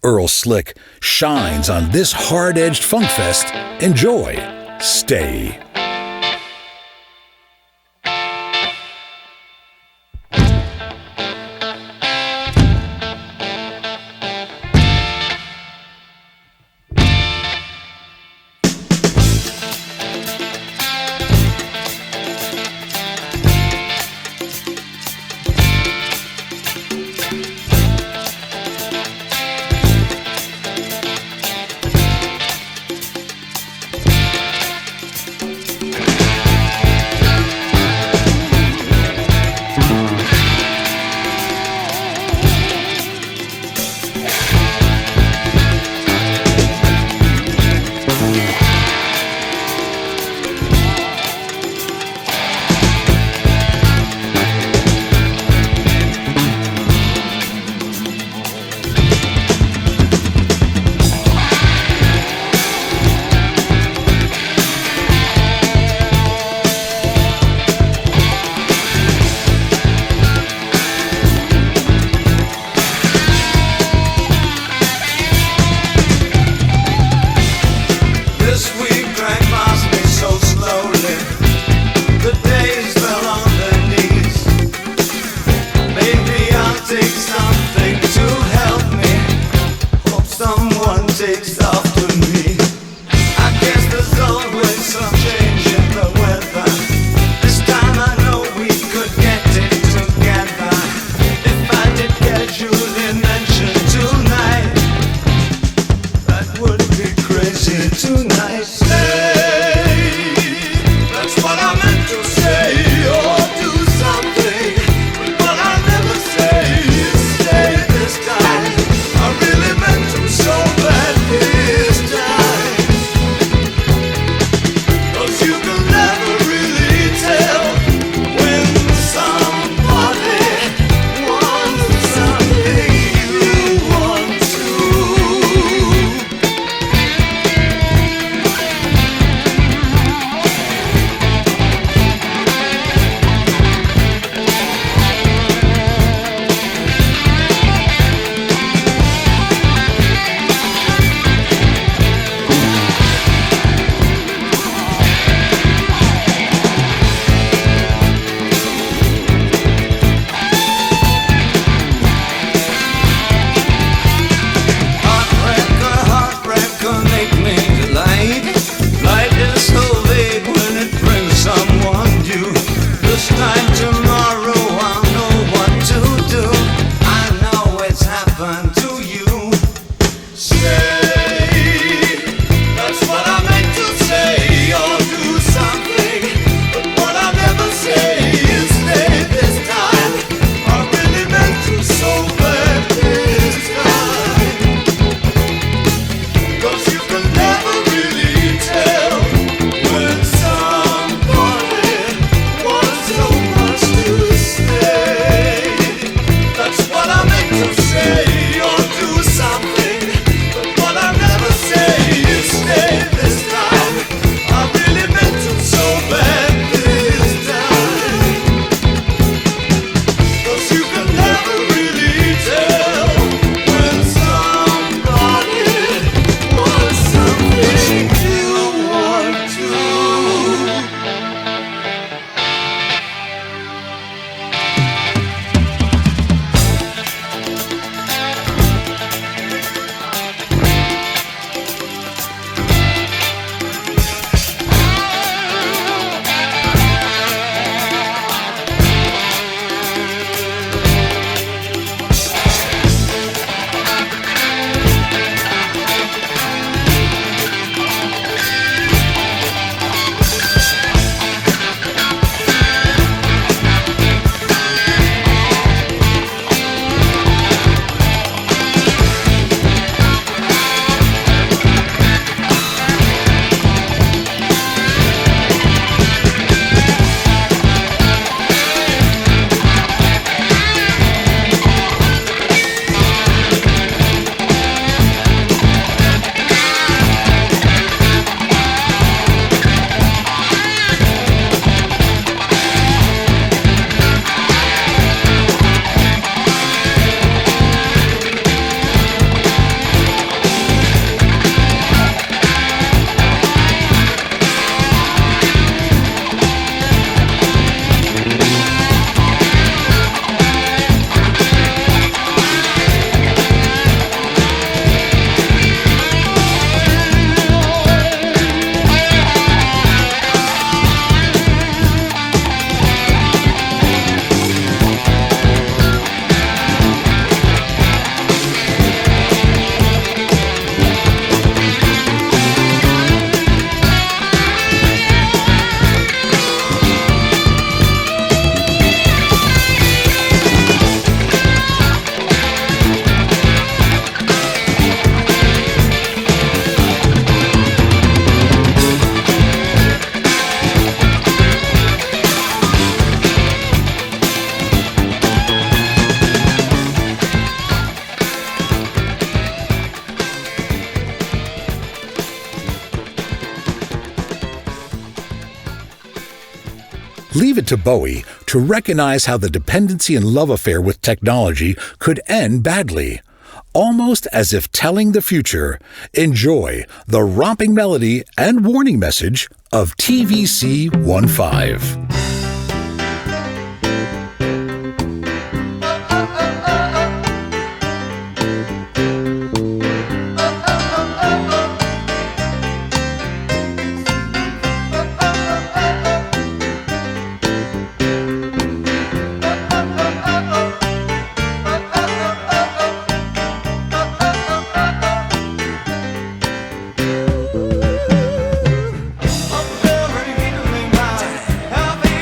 Earl Slick shines on this hard-edged funk fest. Enjoy. Stay. Leave it to Bowie to recognize how the dependency and love affair with technology could end badly. Almost as if telling the future, enjoy the romping melody and warning message of TVC-15. I'll be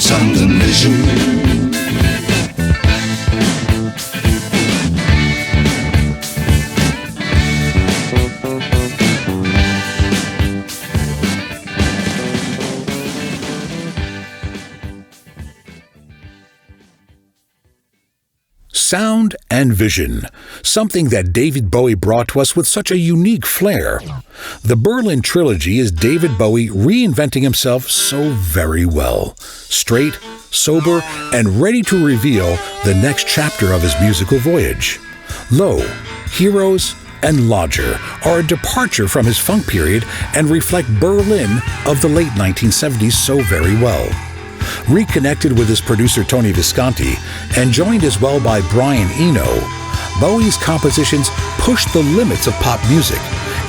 sound and vision. Sound and vision, something that David Bowie brought to us with such a unique flair. The Berlin Trilogy is David Bowie reinventing himself so very well. Straight, sober, and ready to reveal the next chapter of his musical voyage. Low, Heroes, and Lodger are a departure from his funk period and reflect Berlin of the late 1970s so very well. Reconnected with his producer Tony Visconti and joined as well by Brian Eno, Bowie's compositions pushed the limits of pop music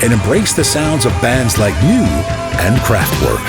and embraced the sounds of bands like New and Kraftwerk.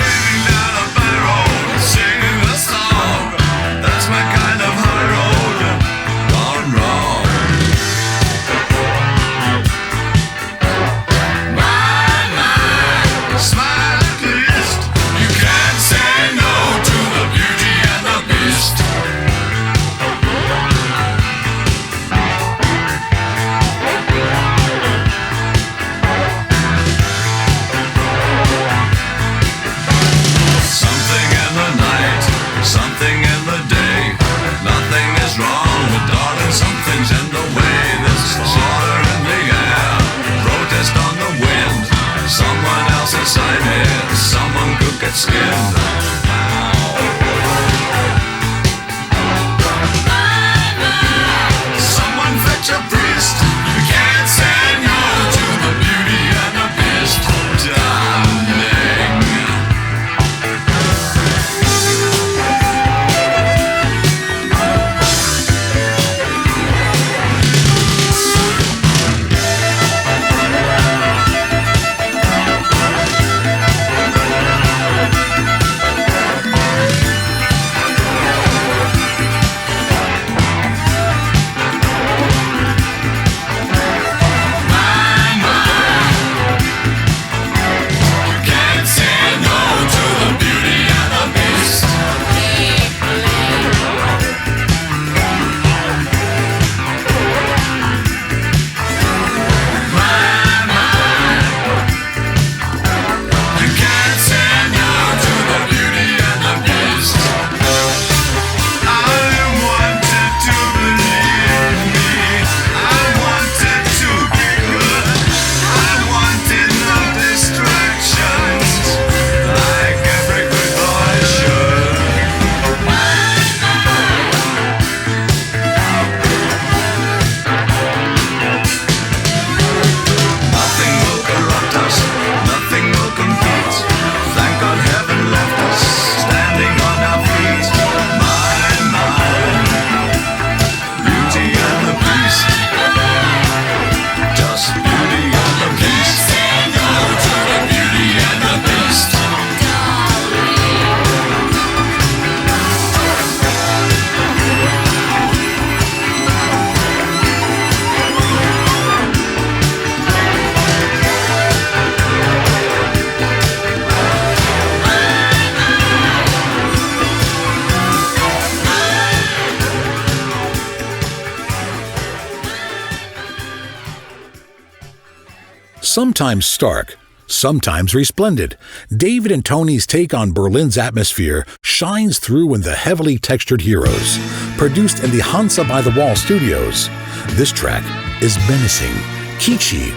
Sometimes stark, sometimes resplendent, David and Tony's take on Berlin's atmosphere shines through in the heavily textured Heroes, produced in the Hansa by the Wall studios. This track is menacing, kitschy,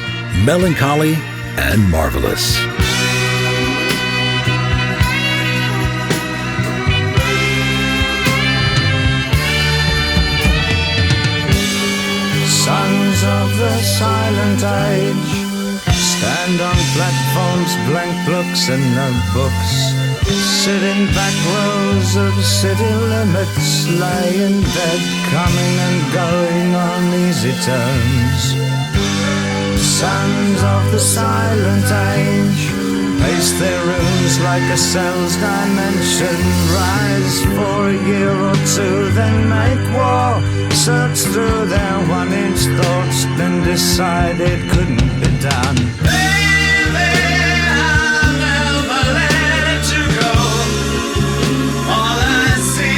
melancholy, and marvelous. Sons of the silent age stand on platforms, blank books and notebooks, sit in back rows of city limits, lie in bed, coming and going on easy terms. Sons of the silent age pace their rooms like a cell's dimension, rise for a year or two, then make war, search through their one-inch thoughts, then decide it couldn't be done. Baby, I'll never let you go. All I see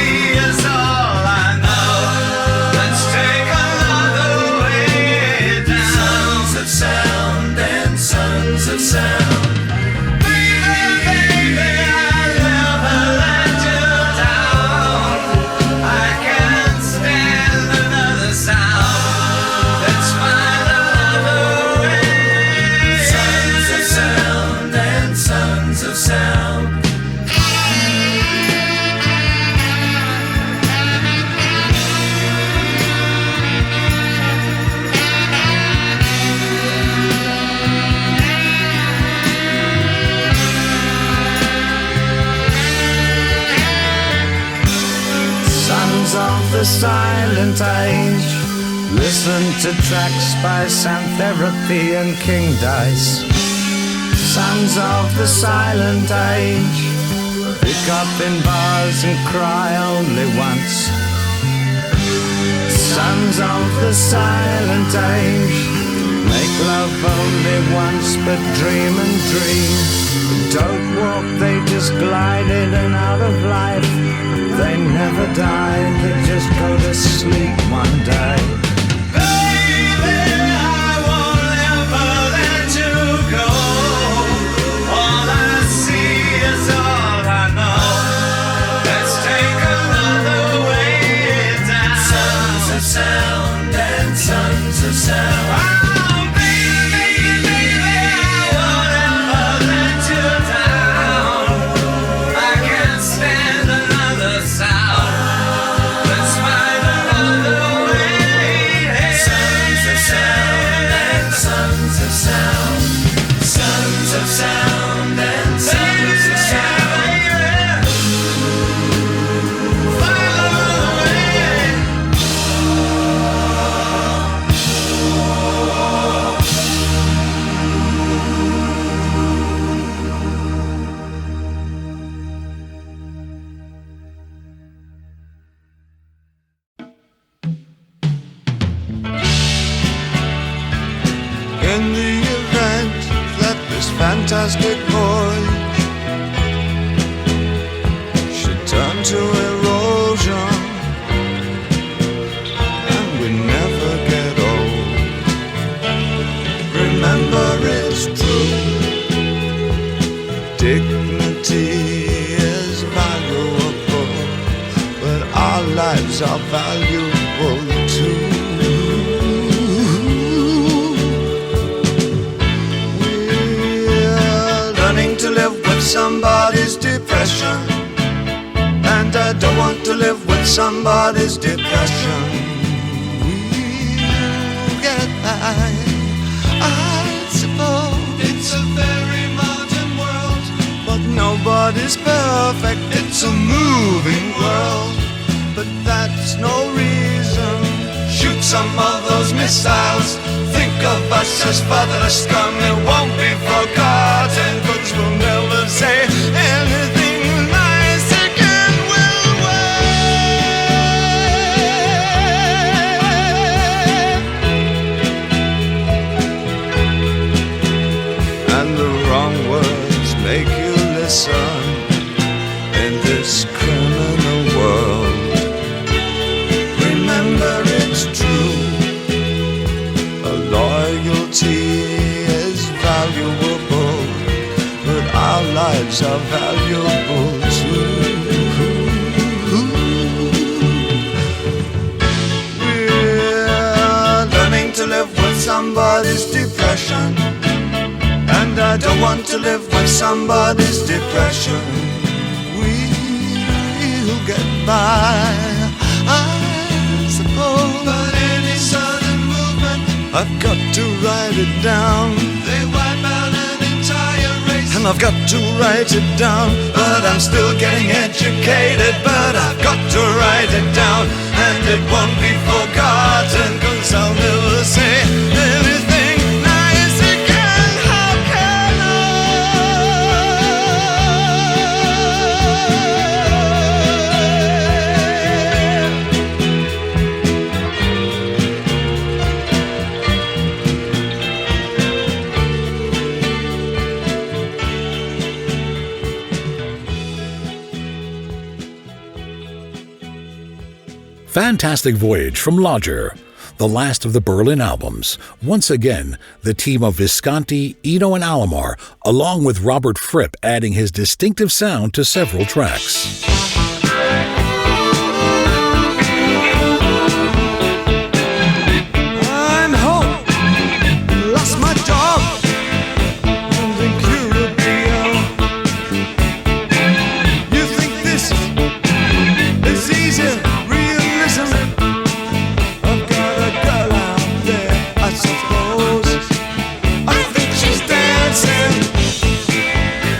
the silent age. Listen to tracks by Sound Therapy and King Dice. Sons of the silent age. Pick up in bars and cry only once. Sons of the silent age. Make love only once, but dream and dream. Don't walk, they just glide in and out of life. They never die, they just go to sleep one day. Baby, I won't ever let you go. All I see is all I know. Let's take another way down. Sons of sound and sons of sound. In the event that this fantastic voyage should turn to erosion and we never get old, remember it's true. Dignity is valuable, but our lives are valuable too. To live with somebody's depression, and I don't want to live with somebody's depression. We'll get by, I suppose. It's a very modern world, but nobody's perfect. It's a moving world, but that's no reason. Shoot some of those missiles. Think of us as fatherless scum. It won't be forgotten, 'cause we'll never say anything nice again. We'll wait. And the wrong words make you listen in this criminal world. Remember it's true. Loyalty is valuable, but our lives are valuable too. We're learning to live with somebody's depression, and I don't want to live with somebody's depression. We'll get by, I suppose. But any sudden movement, I've got to write it down. They wipe out an entire race, and I've got to write it down. But I'm still getting educated, but I've got to write it down. And it won't be forgotten, 'cause I'll never say anything nice again. How can I? Fantastic Voyage from Lodger, the last of the Berlin albums. Once again, the team of Visconti, Eno and Alomar, along with Robert Fripp adding his distinctive sound to several tracks. I'm home, lost my job, and think you would be you think this is easy? I've got a girl out there, I suppose. I think she's dancing,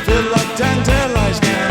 feel like tantalized now.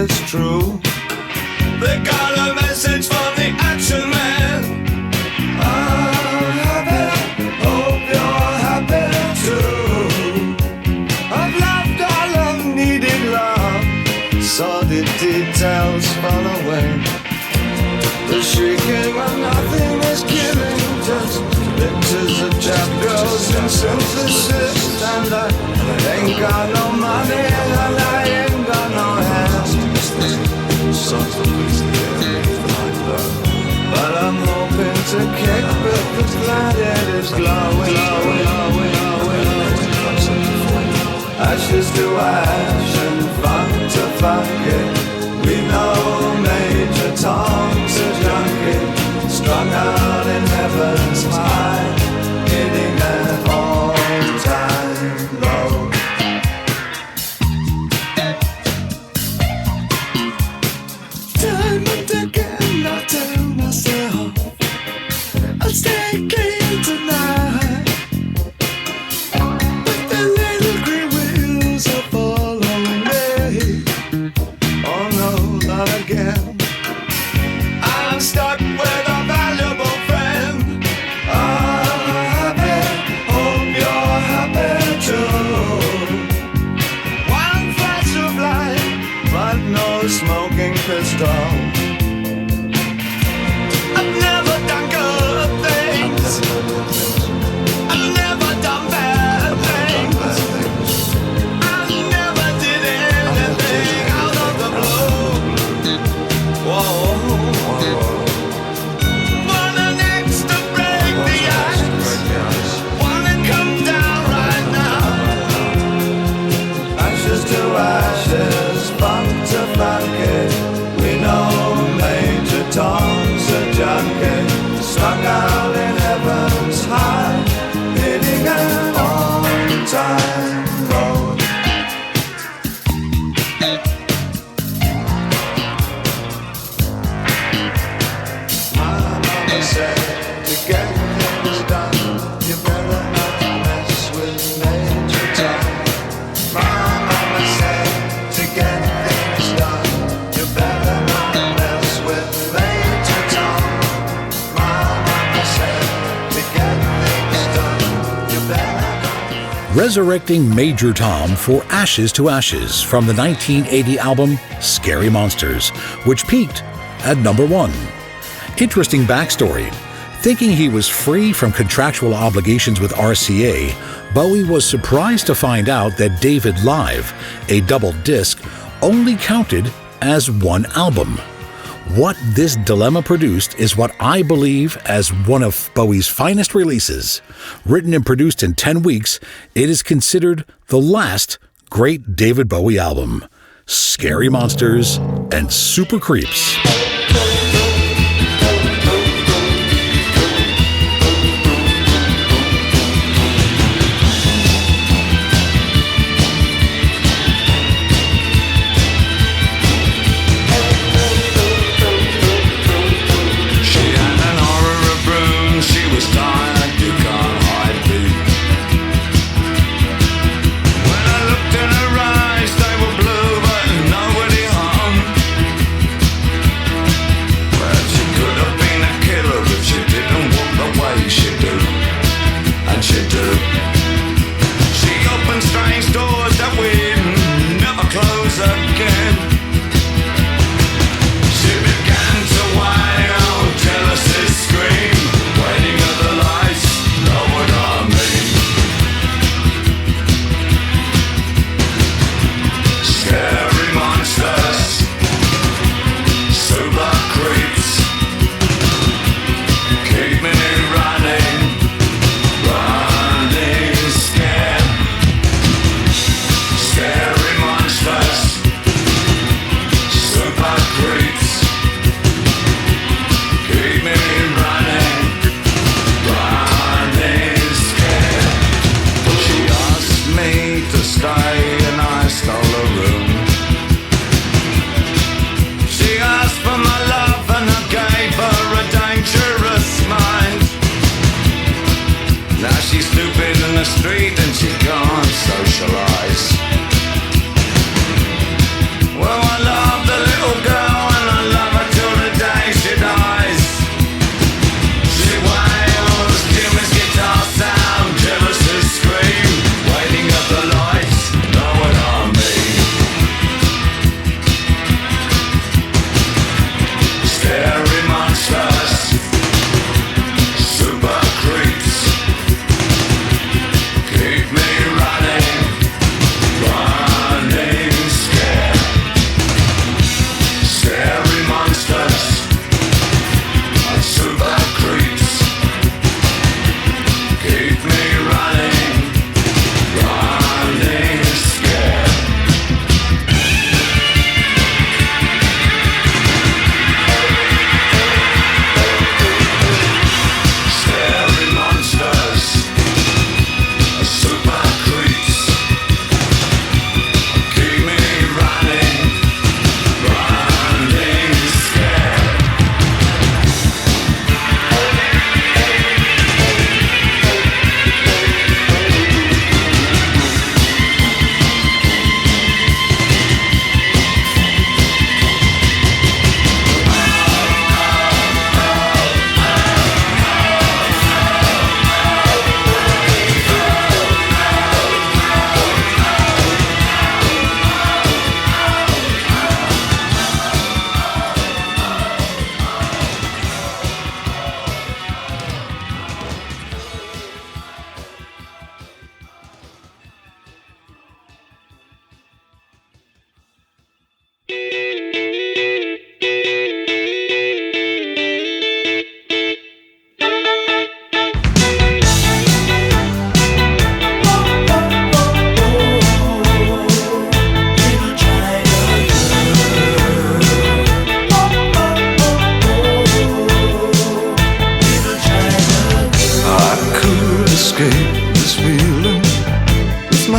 it's true. They got a message from the action man. I'm happy, hope you're happy too. I've loved all I've needed love. Sordid details fall away. The shrieking when nothing is killing, just pictures of chapters and synthesis. And I ain't got no money and I ain't got no hands. But I'm hoping to kick because planet is glowing. Ashes to ash and funk to funky. We know Major Tom's a junkie, strung out in heaven's high, hitting an all-time low. Time and again I tell myself I'll stay clean tonight, but the little green wheels are following me. Oh no, not again. I'm stuck with a valuable friend. I'm happy, hope you're happy too. One flash of light, but no smoking pistol. I've never done good things. I've never done bad things. I never did anything out of the blue. Whoa. Wanna next to break the ice. Wanna come down right now. Ashes to ashes, funk to funky. We know Major Tom's a junkie, stuck out in heaven's high, hitting an on-time road. My mama said to get things done, you better not mess with Major Tom. My mama said to get things done, you better not mess with Major Tom. My mama said to get things done, you better not. Resurrecting Major Tom for Ashes to Ashes from the 1980 album Scary Monsters, which peaked at number 1. Interesting backstory. Thinking he was free from contractual obligations with RCA, Bowie was surprised to find out that David Live, a double disc, only counted as one album. What this dilemma produced is what I believe as one of Bowie's finest releases. Written and produced in 10 weeks, it is considered the last great David Bowie album. Scary Monsters and Super Creeps. When I looked in her eyes, they were blue, but nobody hung.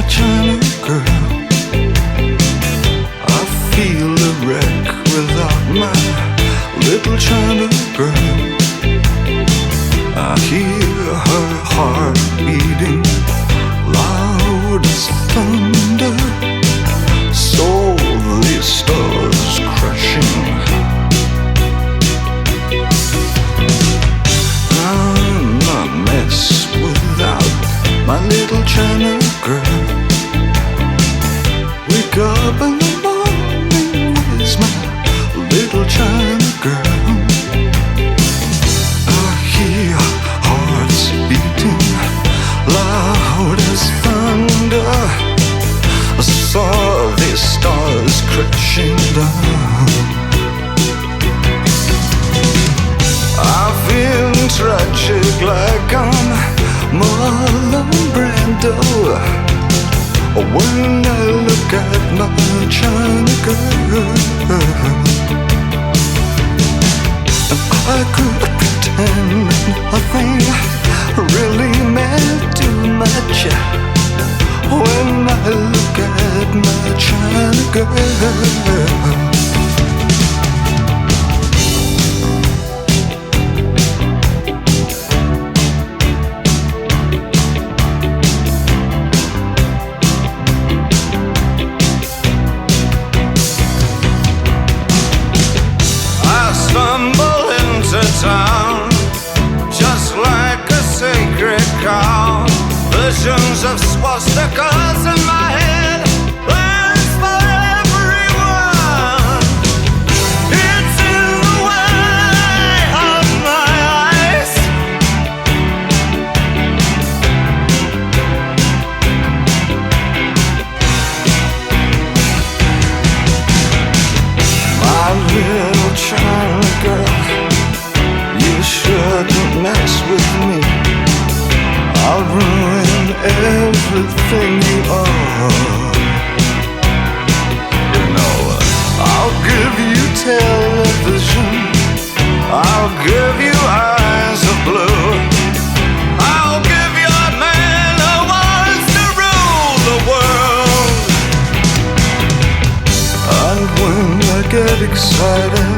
China girl. I feel a wreck without my little China girl. I hear her heart beating loud as thunder. So the stars crashing. I'm a mess without my little China girl. Wake up in the morning with my little China girl. I hear hearts beating loud as thunder. I saw the stars crashing down. I feel tragic like I'm Marlon Brando when I look at my China girl. And I could pretend nothing really meant too much when I look at my China girl. Town, just like a sacred cow. Visions of swastikas in my head, plans for everyone. It's in the way of my eyes. My little China girl, you shouldn't mess with me. I'll ruin everything you are. You know, I'll give you television, I'll give you eyes of blue, I'll give you a man who wants to rule the world. And when I get excited,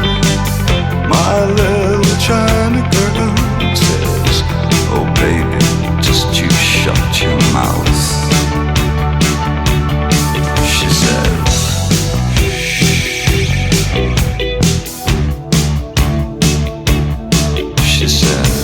my little China girl says, oh baby, just you shut your mouth. She says, she says,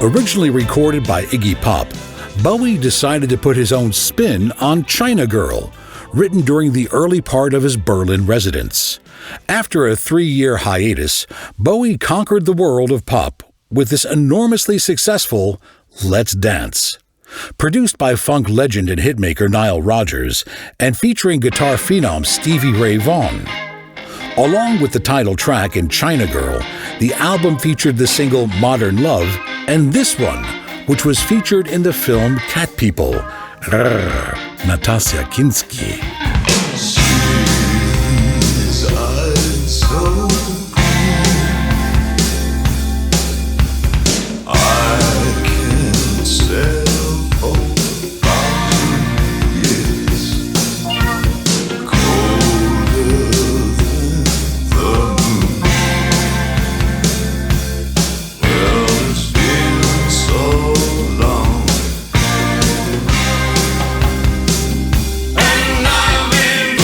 Originally recorded by Iggy Pop, Bowie decided to put his own spin on China Girl, written during the early part of his Berlin residence. After a 3-year hiatus, Bowie conquered the world of pop with this enormously successful Let's Dance. Produced by funk legend and hitmaker Nile Rodgers and featuring guitar phenom Stevie Ray Vaughan. Along with the title track and China Girl, the album featured the single Modern Love and this one, which was featured in the film Cat People. Natasha Kinski. she's eyes so I can sail for 1,000 years, colder than the moon. Well, it's been so long, and I've been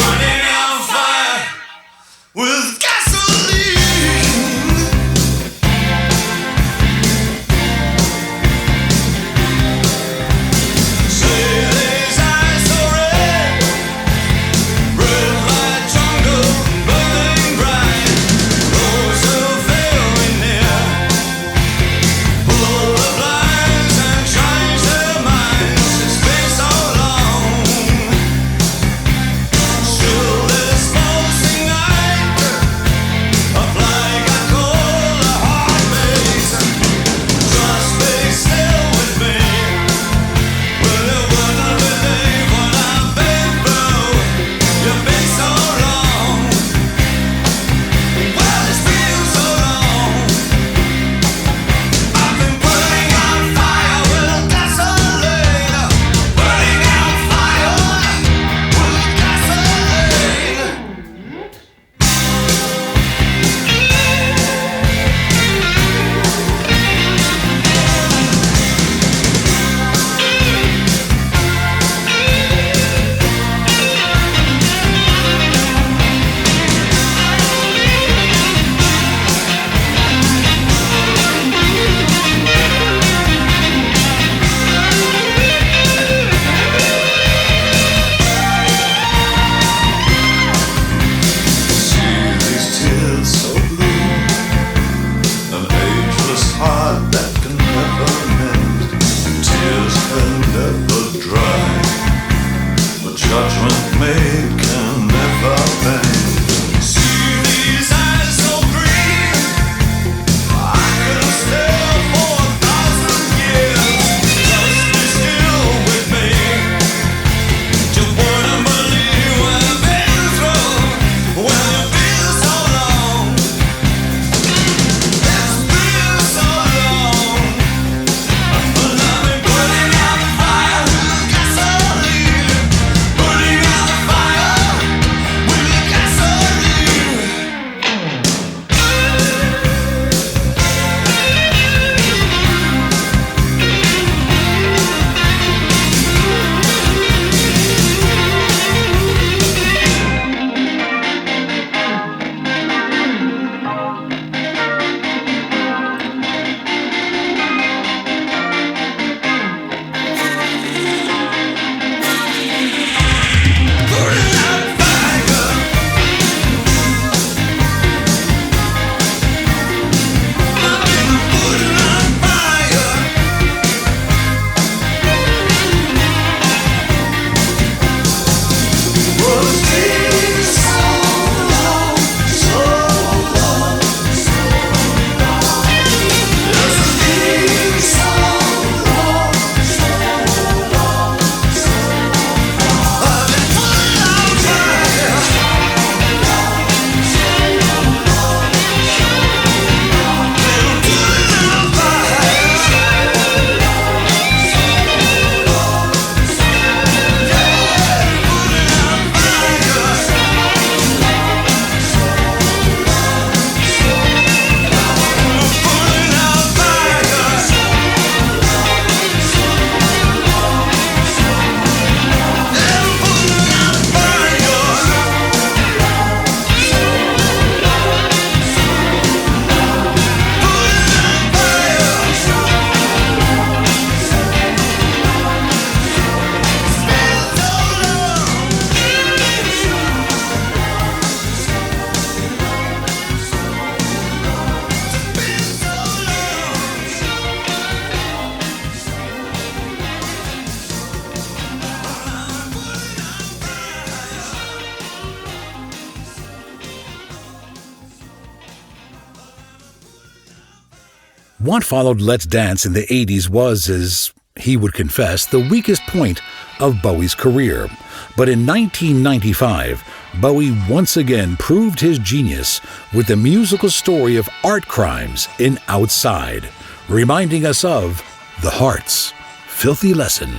What followed Let's Dance in the 80s was, as he would confess, the weakest point of Bowie's career. But in 1995, Bowie once again proved his genius with the musical story of art crimes in Outside, reminding us of The Heart's Filthy Lesson.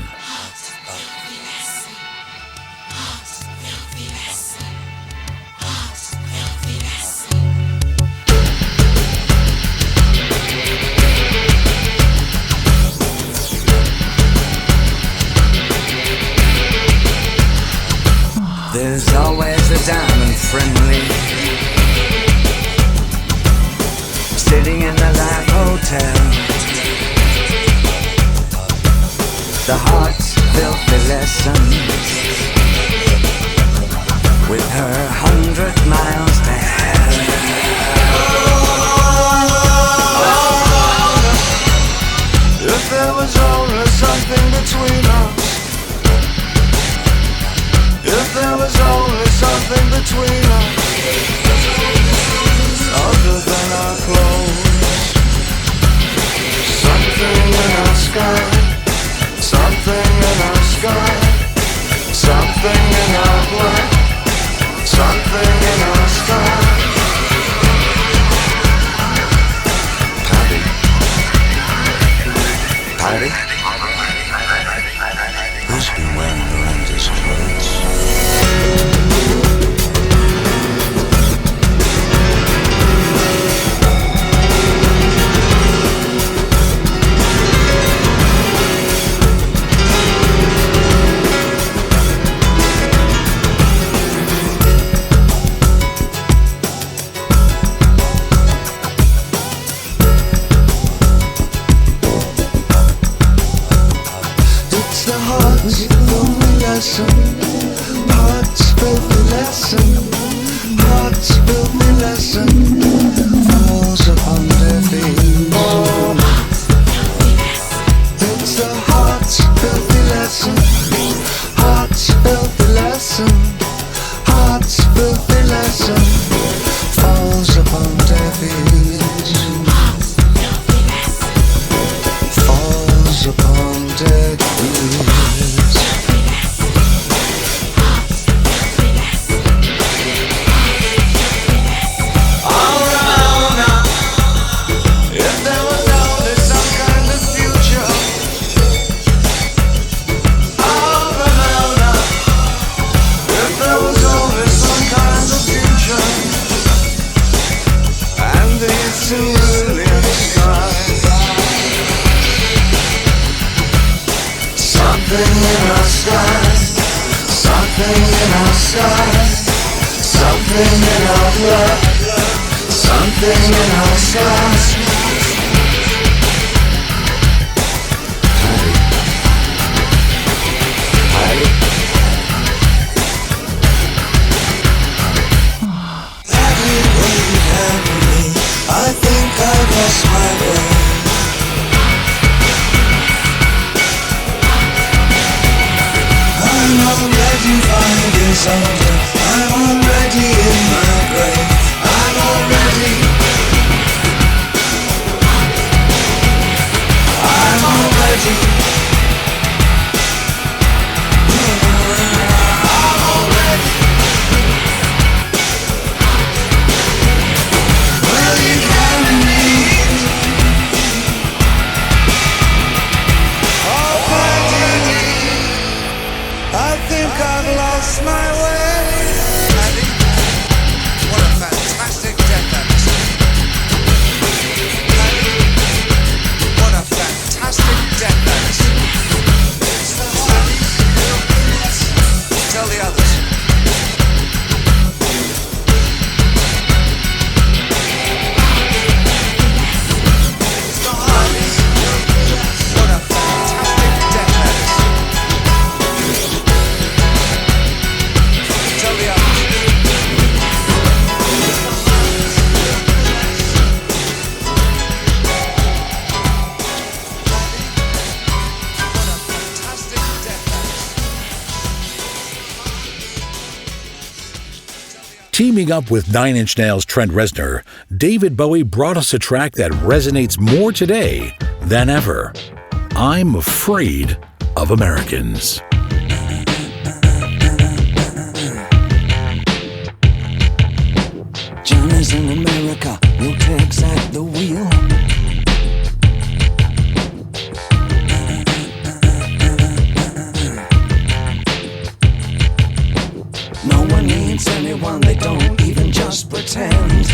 There's always a diamond friendly sitting in the Life Hotel. The heart's filthy lessons with her 100 miles to hell. If there was only something between us, if there was only something between us, other than our clothes, something in our sky, something in our sky, something in our blood, something in our sky. Patty? Who's been wearing Miranda's clothes? It's the heart's filthy lesson, heart's filthy lesson, heart's filthy lesson, falls upon deaf ears. It's the heart's filthy lesson, heart's filthy lesson, heart's filthy lesson, falls upon deaf ears. Falls upon dead ears. All around, if there was only some kind of future. All around, if there was only some kind of future. And the cerulean sky. Something in our skies, something in our skies, something in our blood, something in our skies. I think I lost my way. I'm already 5 years older. I'm already in my grave. I'm already Will you carry me? Oh, Oddity, I think I've lost my way. Andy, what a fantastic death that is. Andy, what a fantastic death that is. Andy, tell the others. Teaming up with Nine Inch Nails' Trent Reznor, David Bowie brought us a track that resonates more today than ever. I'm Afraid of Americans. Johnny's in America, no tags at the wheel. No one needs anyone, they don't even just pretend.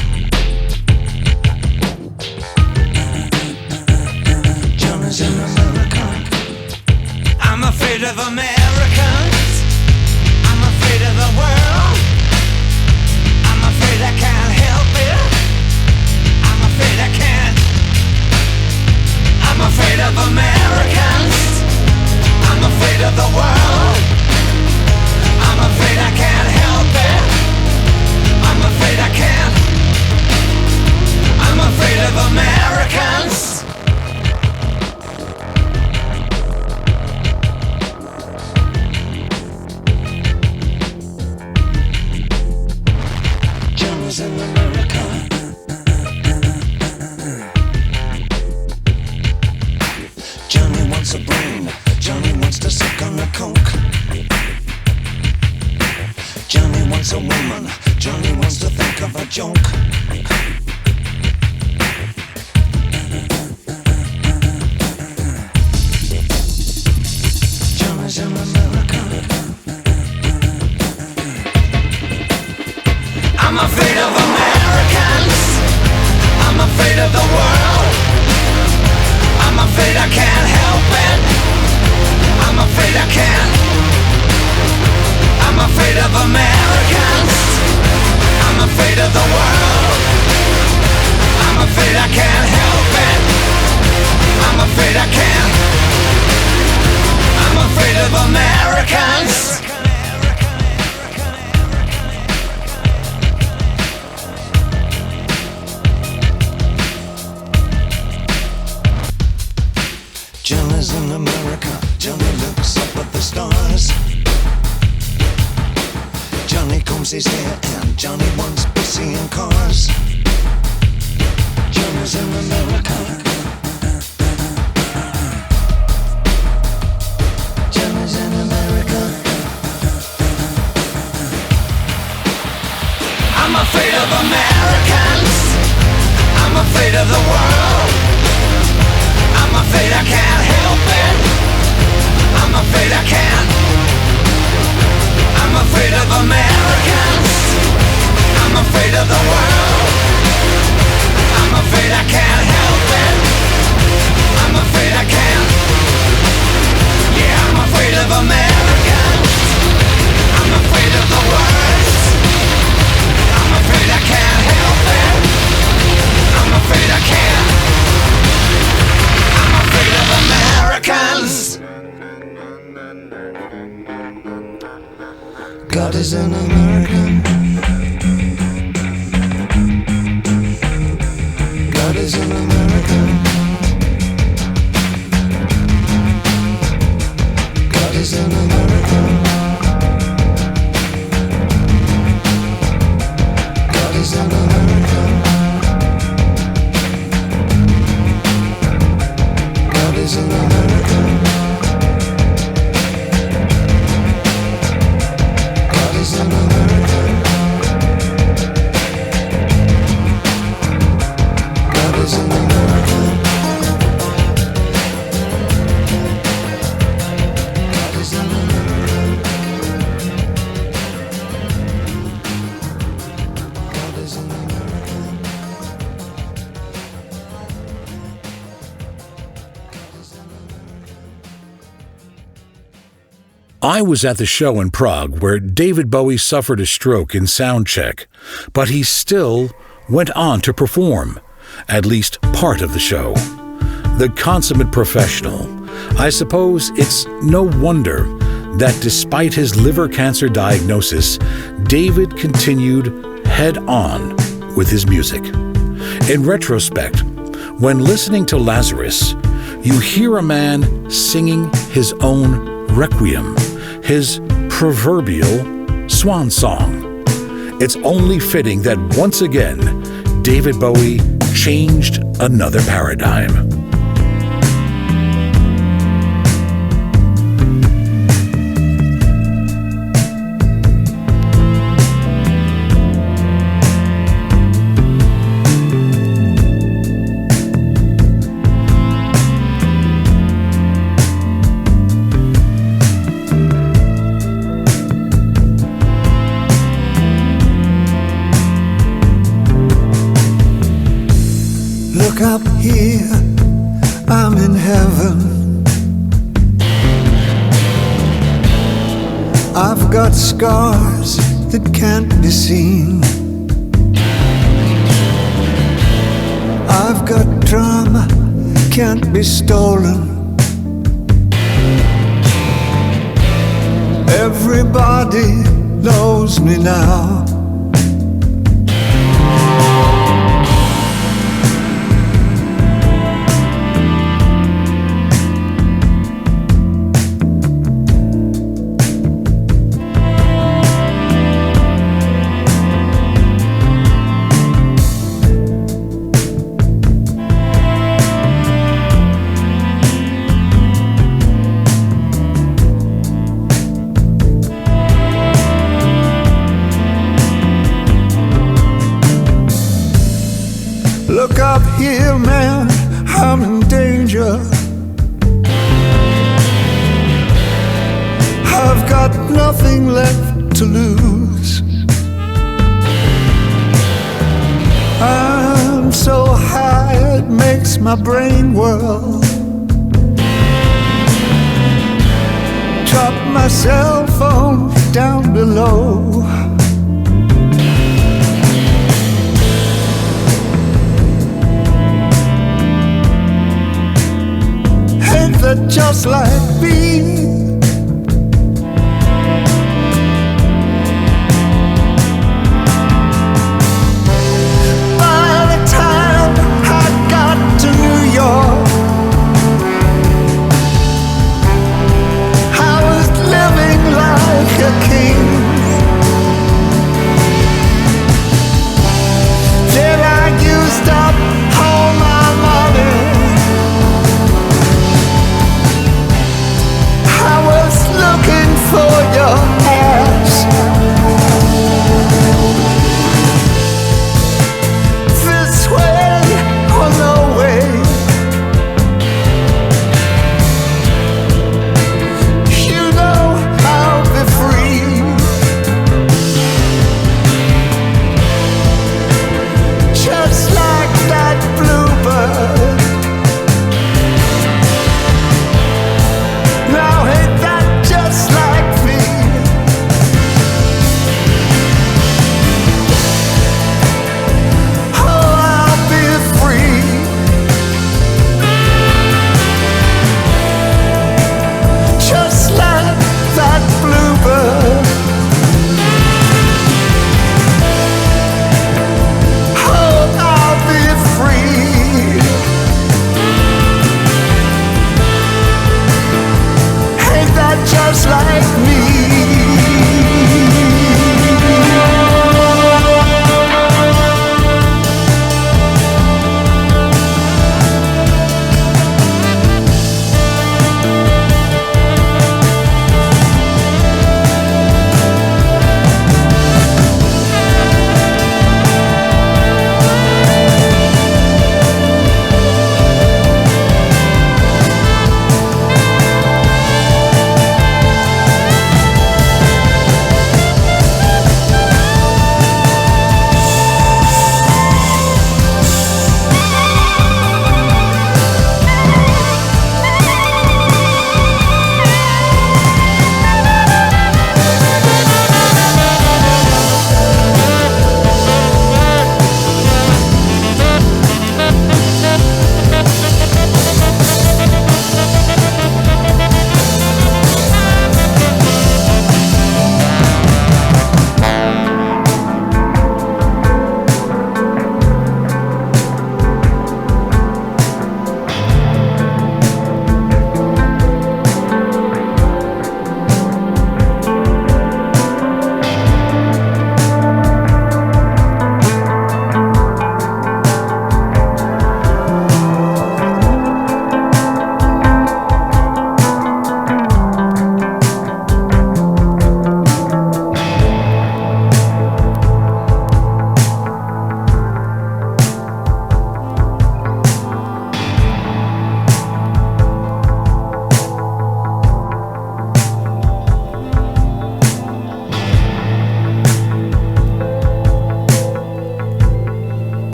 Johnny's in America. I'm afraid of Americans. I'm afraid of the world. I'm afraid I can't help it. I'm afraid I can't. I'm afraid of Americans. I'm afraid of the world. I'm afraid I can't help it. I'm afraid I can't. I'm afraid of Americans. Johnny's in America. Johnny wants a brain. Johnny wants to suck on the coke. Johnny wants a woman. Johnny wants to think of a joke. Johnny's in America. I'm afraid of Americans. I'm afraid of the world. I'm afraid I can't help it. I'm afraid I can't. I'm afraid of Americans. I'm afraid of the world. I'm afraid I can't help it. I'm afraid I can't. I'm afraid of Americans. Johnny's in America. Johnny looks up at the stars. Johnny combs his hair and Johnny wants to be seeing cars. Johnny's in America. Johnny's in America. I'm afraid of Americans. I'm afraid of the world. I'm afraid I can't help it. I'm afraid I can't. I'm afraid of Americans. I'm afraid of the world. I'm afraid I can't help it. I'm afraid I can't. Yeah, I'm afraid of Americans. I'm afraid of the worst. I'm afraid I can't help it. I'm afraid I can't. I'm afraid of Americans. God is an American. God is an American. God is an American. God is an American. God is an American. God is an American. God is an American. God is an American. God is an American. I was at the show in Prague where David Bowie suffered a stroke in sound check, but he still went on to perform, at least part of the show. The consummate professional. I suppose it's no wonder that despite his liver cancer diagnosis, David continued head on with his music. In retrospect, when listening to Lazarus, you hear a man singing his own requiem, his proverbial swan song. it's only fitting that once again, David Bowie changed another paradigm. Look up here, I'm in heaven. I've got scars that can't be seen. I've got drama, can't be stolen. Everybody knows me now. Look up here, man, I'm in danger. I've got nothing left to lose. I'm so high it makes my brain whirl. Drop my cell phone down below. That just like me, by the time I got to New York, I was living like a king. Then I used up all my money.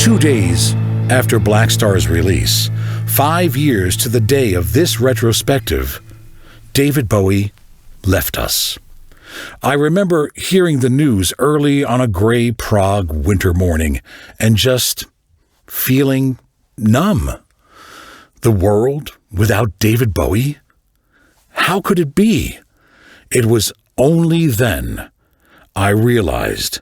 2 days after Black Star's release, 5 years to the day of this retrospective, David Bowie left us. I remember hearing the news early on a gray Prague winter morning and just feeling numb. The world without David Bowie? How could it be? It was only then I realized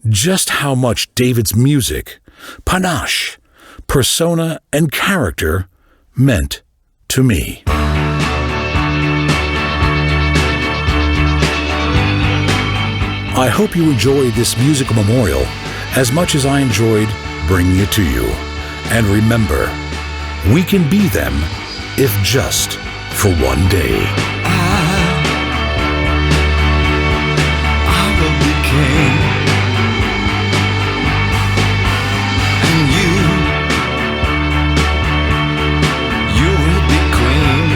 just how much David's music, panache, persona, and character meant to me. I hope you enjoyed this musical memorial as much as I enjoyed bringing it to you. And remember, we can be them if just for one day. I will be king, and you will be queen.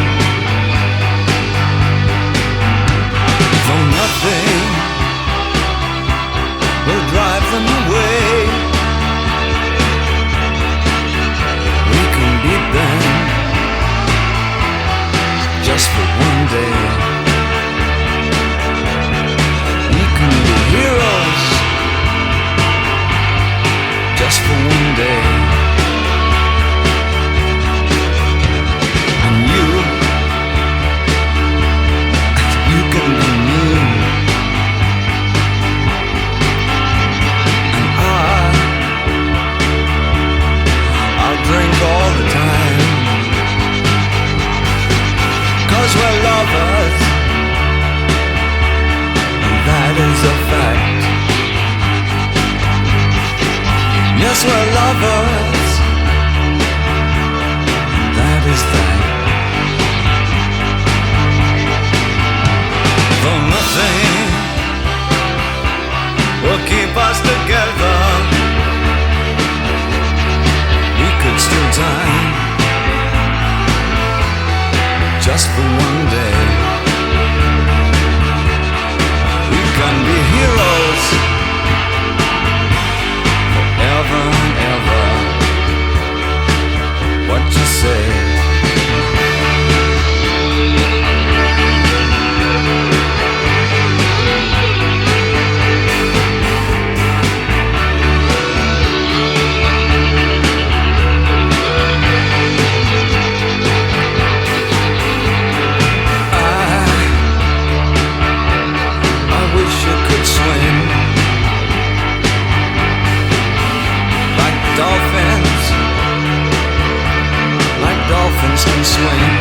Though nothing will drive them away, we can beat them just for one day. We can be heroes just for one day. And you can be me. And I'll drink all the time, 'cause we're lovers, and that is a fact. Yes, we're lovers, and that is that. Though nothing will keep us together, we could steal time just for one day. We can be heroes forever and ever. What you say? Dolphins can swim.